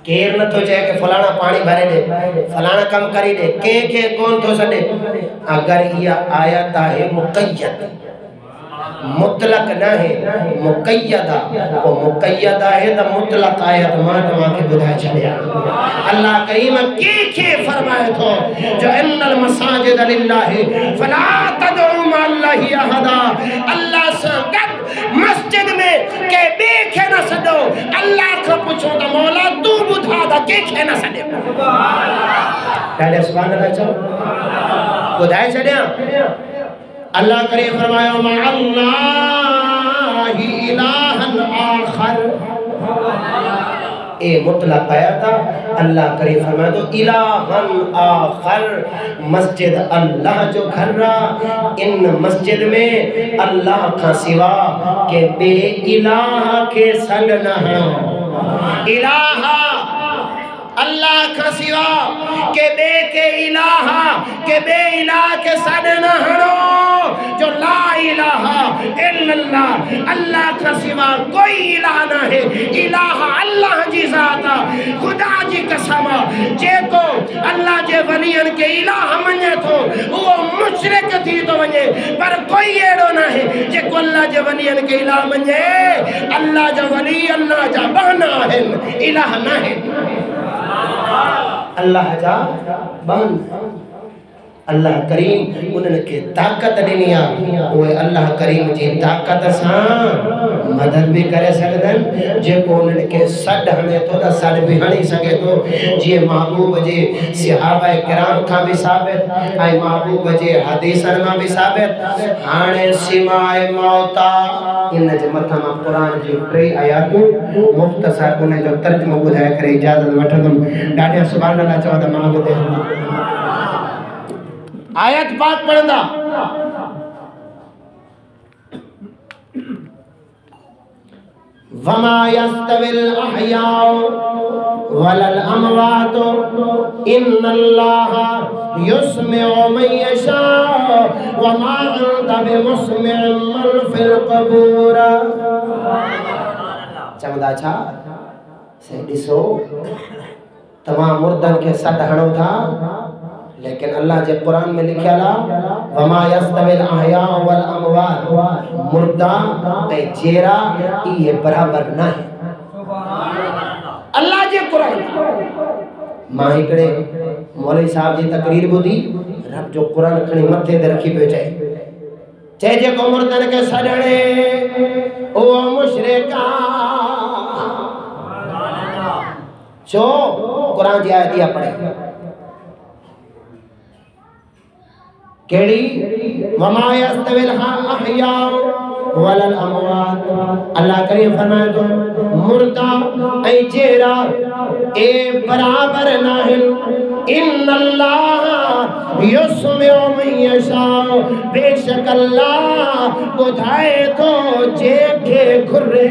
केर न तो चाहे कि फलाना पानी भरे दे फलाना कम करी दे के कौन तो सदे। अगर ये आयत है मुक़य्यद मुतलक न है मुक़य्यदा वो मुक़य्यदा है तो मुतलक आयत मां तवा के बुधाए छड़िया अल्लाह करीम के फरमाए तो जो इन्नल मसाजिद लिल्लाहि फला तदउ मअल्लाहि अहदा। अल्लाह से गद मस्जिद में के देखे न सदो अल्लाह को पूछो तो मौला तू बुधा दा के न सदे सुभान अल्लाह चो बुधाए छड़िया। अल्लाह करे फरमाया मा अल्लाहि इलाहन आखर ए मुतलक आया था। अल्लाह करे फरमाया तो इलाहन आखर मस्जिद अल्लाह जो घर रहा इन मस्जिद में अल्लाह का सिवा के बे इलाह के संग न है। इलाहा अल्लाह का सिवा के बे इलाहा के बे इलाह के संग न हड़ो जो ला इलाहा इल्लल्लाह अल्लाह का सिवा कोई इलाह ना है। इलाह अल्लाह जी ज़ात खुदा जी कसम जेको अल्लाह जे वलियन के इलाह मने तो वो मुशरिक थी तो वने पर कोई एड़ो ना है जेको अल्लाह जे वलियन के इलाह मने। अल्लाह जो वली अल्लाह जा बहना है इलाह ना है अल्लाह जा बहन। अल्लाह करीम उनके ताकत ॾिनी आहे उहे अल्लाह करीम जी ताकत सां मदद भी करे सघंदन जेको उनके सॾ हणे थो त सॾ भी हणी सघे थो जीअं महबूब जे सहाबा किराम खां भी साबित ऐं महबूब जे हदीसनि मां भी साबित। हाणे सिमाए मौता इन जे मथां मां क़ुरान जी 3 आयातूं मुख़्तसर उन जो तर्जुमो ॿुधाए करे इजाज़त वठंदुमि। ॾाढा सुभान अल्लाह चओ त मां ॿुधे आयत पाक पढ़ंदा वमा यस्तविल अहयाउ वलल अमवात इन्नल्लाहा युस्मिउ मन यशा वमा अंता बिमुस्मिउ मन फिल क़बूर। चवंदा छा से ॾिसो तव्हां मुर्दनि खे सॾ हणो था लेकिन अल्लाह जे कुरान में लिखियला वमा यस्तविल अहया वल अमवात मुर्दा ए जेरा ये बराबर न है। अल्लाह जे कुरान मां हिकड़े मौलवी साहब जी तकरीर ॿुधी रब जो कुरान खणी मथे ते रखी पियो चए जेको मुर्दनि खे सॾणे ओ मुशरिका छो कुरान जी आयत इहा पढ़े केड़ी वमा यस्तविल अहया वलल अमवात। अल्लाह करीम फरमाए तो मुर्दा ऐ जेरा ए बराबर नाहिन। इन्नल्लाह युस्मिउ मन यशा बेशक अल्लाह बुधाए तो जेके घुरे।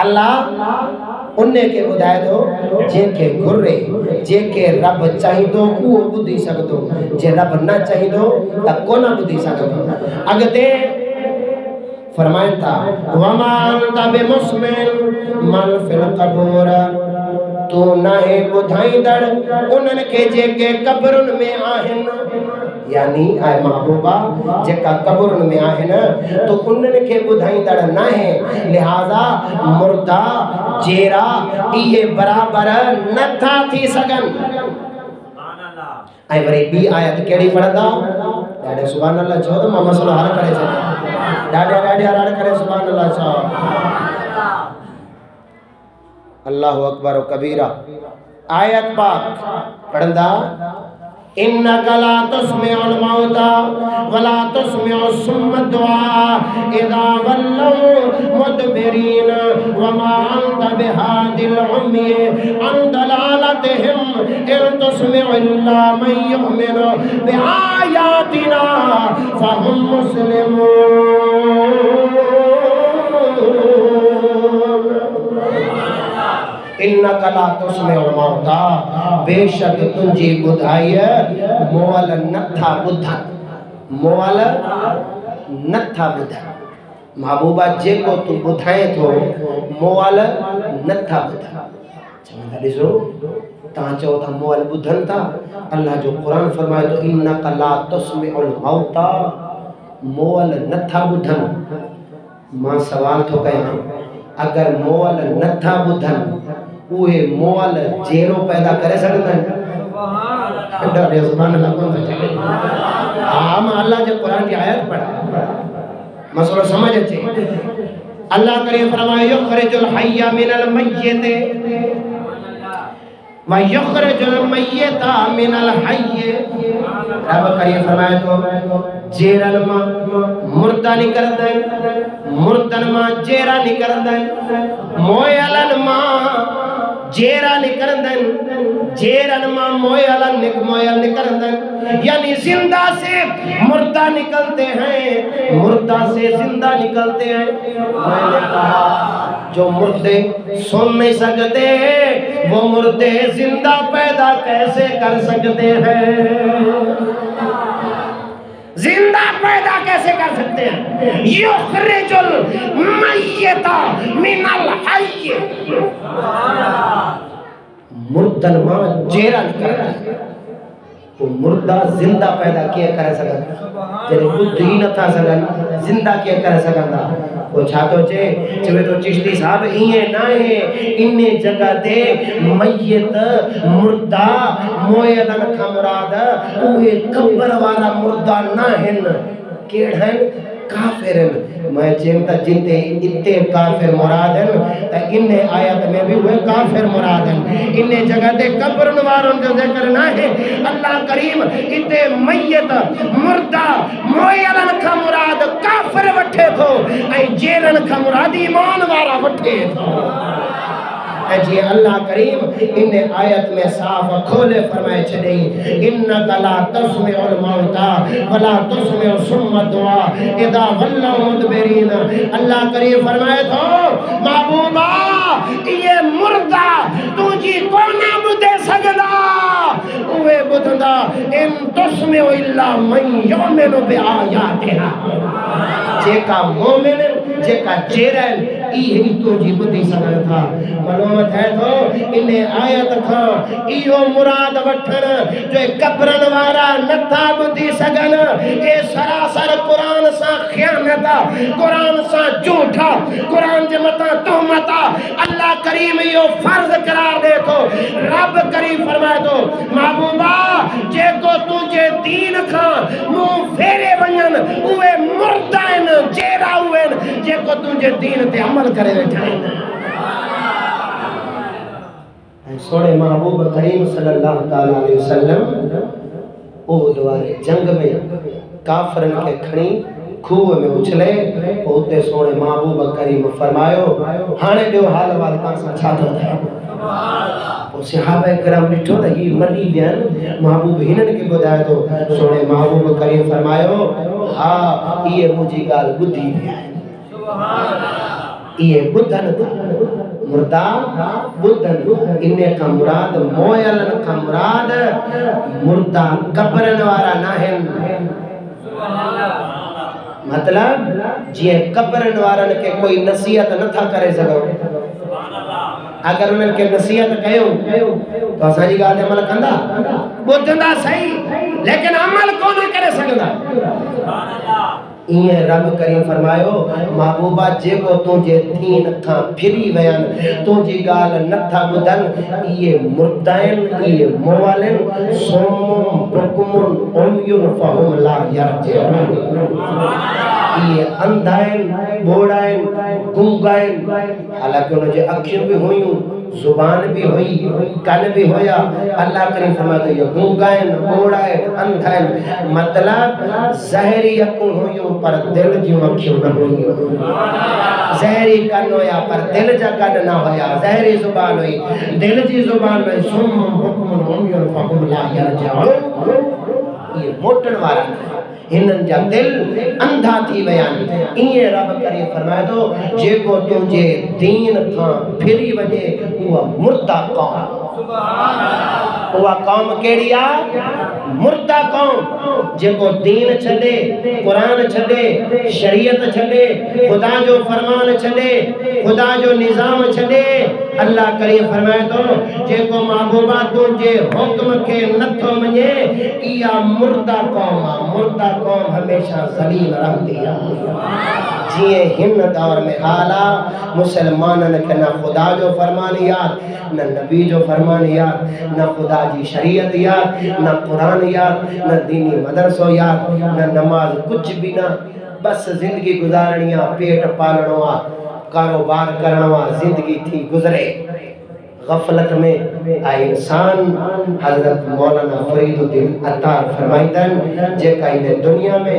अल्लाह उन्ने के बुधाए तो जेके घुरे जेके रब चाहिदो वो बुधी सकदो जे रब न चाहिदो त कोन बुधी सकदो। अगते फरमाइन था वमा अंता बिमुस्मिन मन फिल क़बूर तू नाहे बुधाईंदड़ उन्हनि के जेके कब्रुन में आहिन यानी आए महबूबा जेका कब्रुन में आहिन तो उन्हनि के बुधाईंदड़ नाहे लिहाजा मुर्दा जेरा इहे बराबर नथा थी सघन। ऐं वरी ॿी आयत कहिड़ी पढ़ंदा ॾाढे सुभान अल्लाह चओ त मां मसलो हल करे छॾियां ॾाढा हल करे सुभान अल्लाह चओ अल्लाहु अकबर कबीरा। आयत पाक पढ़ंदा इन्नका ला तुस्मिउल मौता वला तुस्मिउस सुम्मा दुआ इज़ा वल्लौ मुदबिरीन वमा अंत बिहादिल उम्मी अन दलालतिहिम इन तुस्मिउ इल्ला मन युमिनु बिआयातिना फहुम मुस्लिमून। इन्नका ला तुस्मिउल मौता बेशक तुंजी बुधाई मोअल नथा बुधा मोअल नथा बुधा महबूबा जेको तू बुधाए थो मोअल नथा बुधा चवंदा ॾिसो तव्हां चओ था मोअल बुधनि था अल्लाह जो क़ुरान फरमाए थो इन्नका ला तुस्मिउल मौता मोअल नथा बुधनि। मां सवाल थो कयां अगर मोअल नथा बुधनि उहे मोअल जेरो पैदा करे सकदा आहिनि? सुभान अल्लाह। हाँ मां अल्लाह जे क़ुरान की आयत पढ़ा मसलो समझ अचे। अल्लाह करीम फरमाए युखरिजुल हय्य मिनल मय्यत व युखरिजुल मय्यता मिनल हय्य। रब करीम फरमाए तो जेरन मां मुर्दा निकरदा मुर्दन मां जेरा निकरदा मोयलन मां जेरा निकरदा जेरन मां मोयल निकरदा यानी जिंदा से मुर्दा निकलते हैं मुर्दा से जिंदा निकलते हैं। मैंने कहा जो मुर्दे सुन नहीं सकते वो मुर्दे जिंदा पैदा कैसे कर सकते हैं? जिंदा पैदा कैसे कर सकते हैं? युखरिजुल मय्यता मिनल हय्य मुर्दन मां जेरा निकलता वो मुर्दा जिंदा पैदा किए करे सघन जॾहिं बुद्ध ही नथा सघन जिंदा किए करे सघंदा। वो छा थो चवे तो चिश्ती साहब ईअं न आहे इन जगह ते मय्यत मुर्दा मोयलन खां मुराद उहे कब्र वारा मुर्दा न आहिनि कहिड़ा आहिनि? काफिर। मैं चेमता जिते इते काफिर मुराद है त इन आयत में भी वे काफिर मुराद है। इन जगह ते कब्रन वारन जो जिक्र ना है अल्लाह करीम इते मय्यत मुर्दा मोयलन का मुराद काफिर वठे थो ऐ जेरन का मुराद ईमान वारा वठे थो। जी अल्लाह करीम इन आयत में साफ खोले फरमाए छॾई इन्नका ला तुस्मिउल मौता वला तुस्मिउ सुम्मा दुआ इज़ा वल्लौ मुदबिरीन। अल्लाह करीम फरमाए थो महबूबा ये मुर्दा तुझी कोना बुधे सघंदा उहे बुधंदा इन तुस्मिउ इल्ला मन युमिनु बिआयातिना। जेका मोमिन जेका जेरन इहे तुझी बुधी सघनि था। मालूम है तो इन आयत खां इहो मुराद वठण जो कब्रन वारा नथा बुधी सघन ए सरासर कुरान सां ख़ियानत कुरान सां झूठा कुरान जे मथां तहमत अल्लाह करीम इहो फर्ज करार दे थो। रब करीम फरमाए थो महबूबा जेको तुंहिंजे दीन खां मुंहुं फेरे वञनि उहे मुर्दा आहिनि जेरा उहे आहिनि जेको तुंहिंजे दीन ते अमल करे वेठा आहिनि। सोने महबूब करीम सल्लल्लाहु ताला अलैहि वसल्लम ओहद वारे जंग में काफरन के खणी खूह में उछले उते सोने महबूब करीम फरमायो हाने ॾियो हाल वाल तव्हां छा थो थिए। पोइ सहाबा किराम ॾिठो त ही मरी विया महबूब हिननि खे ॿुधाए थो। सोने महबूब करीम फरमायो हा इहे मुंहिंजी ॻाल्हि ॿुधी विया आहिनि इहे ॿुधनि था मुर्दा बुद्धन इन का मुराद मोयलन का मुराद मुर्दा कब्रन वारा ना है। मतलब जे कब्रन वारन के कोई नसीहत नथा करे सघो अगर उन्हनि के नसीहत कयो तो असांजी ॻाल्हि ते अमल कंदा ॿुधंदा सही लेकिन अमल कोन करे सघंदा। इए रब करीम फरमायो महबूबा जेको तुझे दीन खां फिरी वयन तुझी ॻाल्हि नथा ॿुधन इए मुर्दाइन इए मोवालिन सोमुम बुकुमुन उमयुन फहुम ला यरजिउन। ये अंधाइन बोड़ाइन गूंगाइन हालांकि उन जे अखियों भी हुई जुबान भी हुई कान भी होया अल्लाह करीम फरमाता है गूंगाइन बोड़ाइन अंधाइन मतलब जहरी अखियों हुई पर दिल जी अखियों न हुई जहरी कान होया पर दिल जा कान ना होया जहरी जुबान हुई दिल जी जुबान में सुम हुक्म उमियन फहुम ला यरजाउ ये मोटन वाला हिनन जा दिल अंधा थी वयान इए रब करे फरमाए तो जेको तुझे दीन था फिरी वजे वो मुर्दा कौम उहा कौम केड़ी आ मुर्दा कौम जेको दीन छडे कुरान छडे शरीयत छडे खुदा जो फरमान छडे खुदा जो निजाम छडे अल्लाह करे फरमाए तो जेको महबूबा तुझे हुक्म के नथो मने इया मुर्दा कौम हमेशा जलील रहती है जिए हिन दौर में आला मुसलमानन के ना खुदा जो फरमान याद न नबी जो फरमान याद न खुदा जी शरीयत याद न कुरान याद न दीनी मदरसो याद न नमाज कुछ भी ना बस जिंदगी गुजारनी पेट पालनो कारोबार करना जिंदगी थी गुजरे गफलत में आ इंसान हजरत मौलाना फरीदुद्दीन अत्तार फरमाइतन जेका इन दुनिया में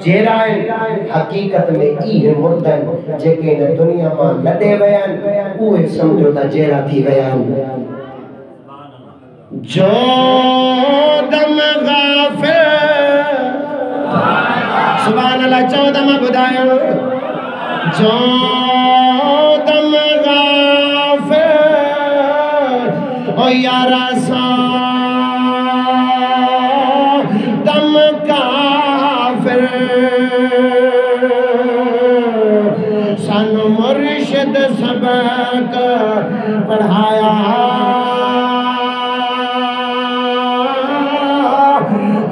जेराइन हकीकत में ई मुर्दन जेके इन दुनिया में लडे वयान उहे समझो ता जेरा थी वयान जो दम गाफिल सुभान अल्लाह 14 में बुधायो जो दम गाफिल ओ यारा सा दम काफिर सन मुर्शिद सबक पढ़ाया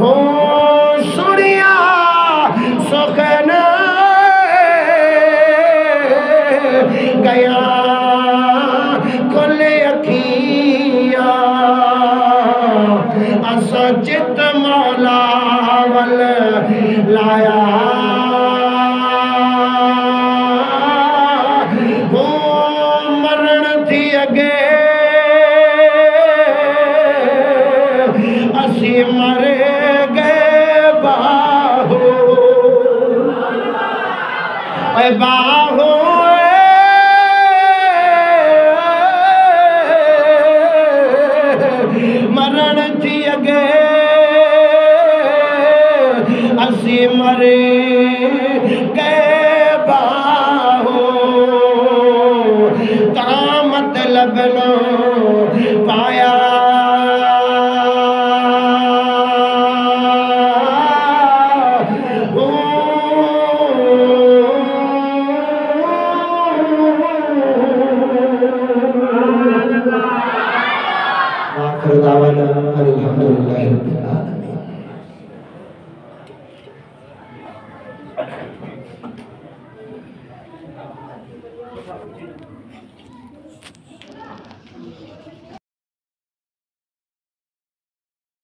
हो सुनिया सुखन गया खुले अखिया असचित मौला वल लाया हो मरण थी अगे असी मरे गए बाहो बाहो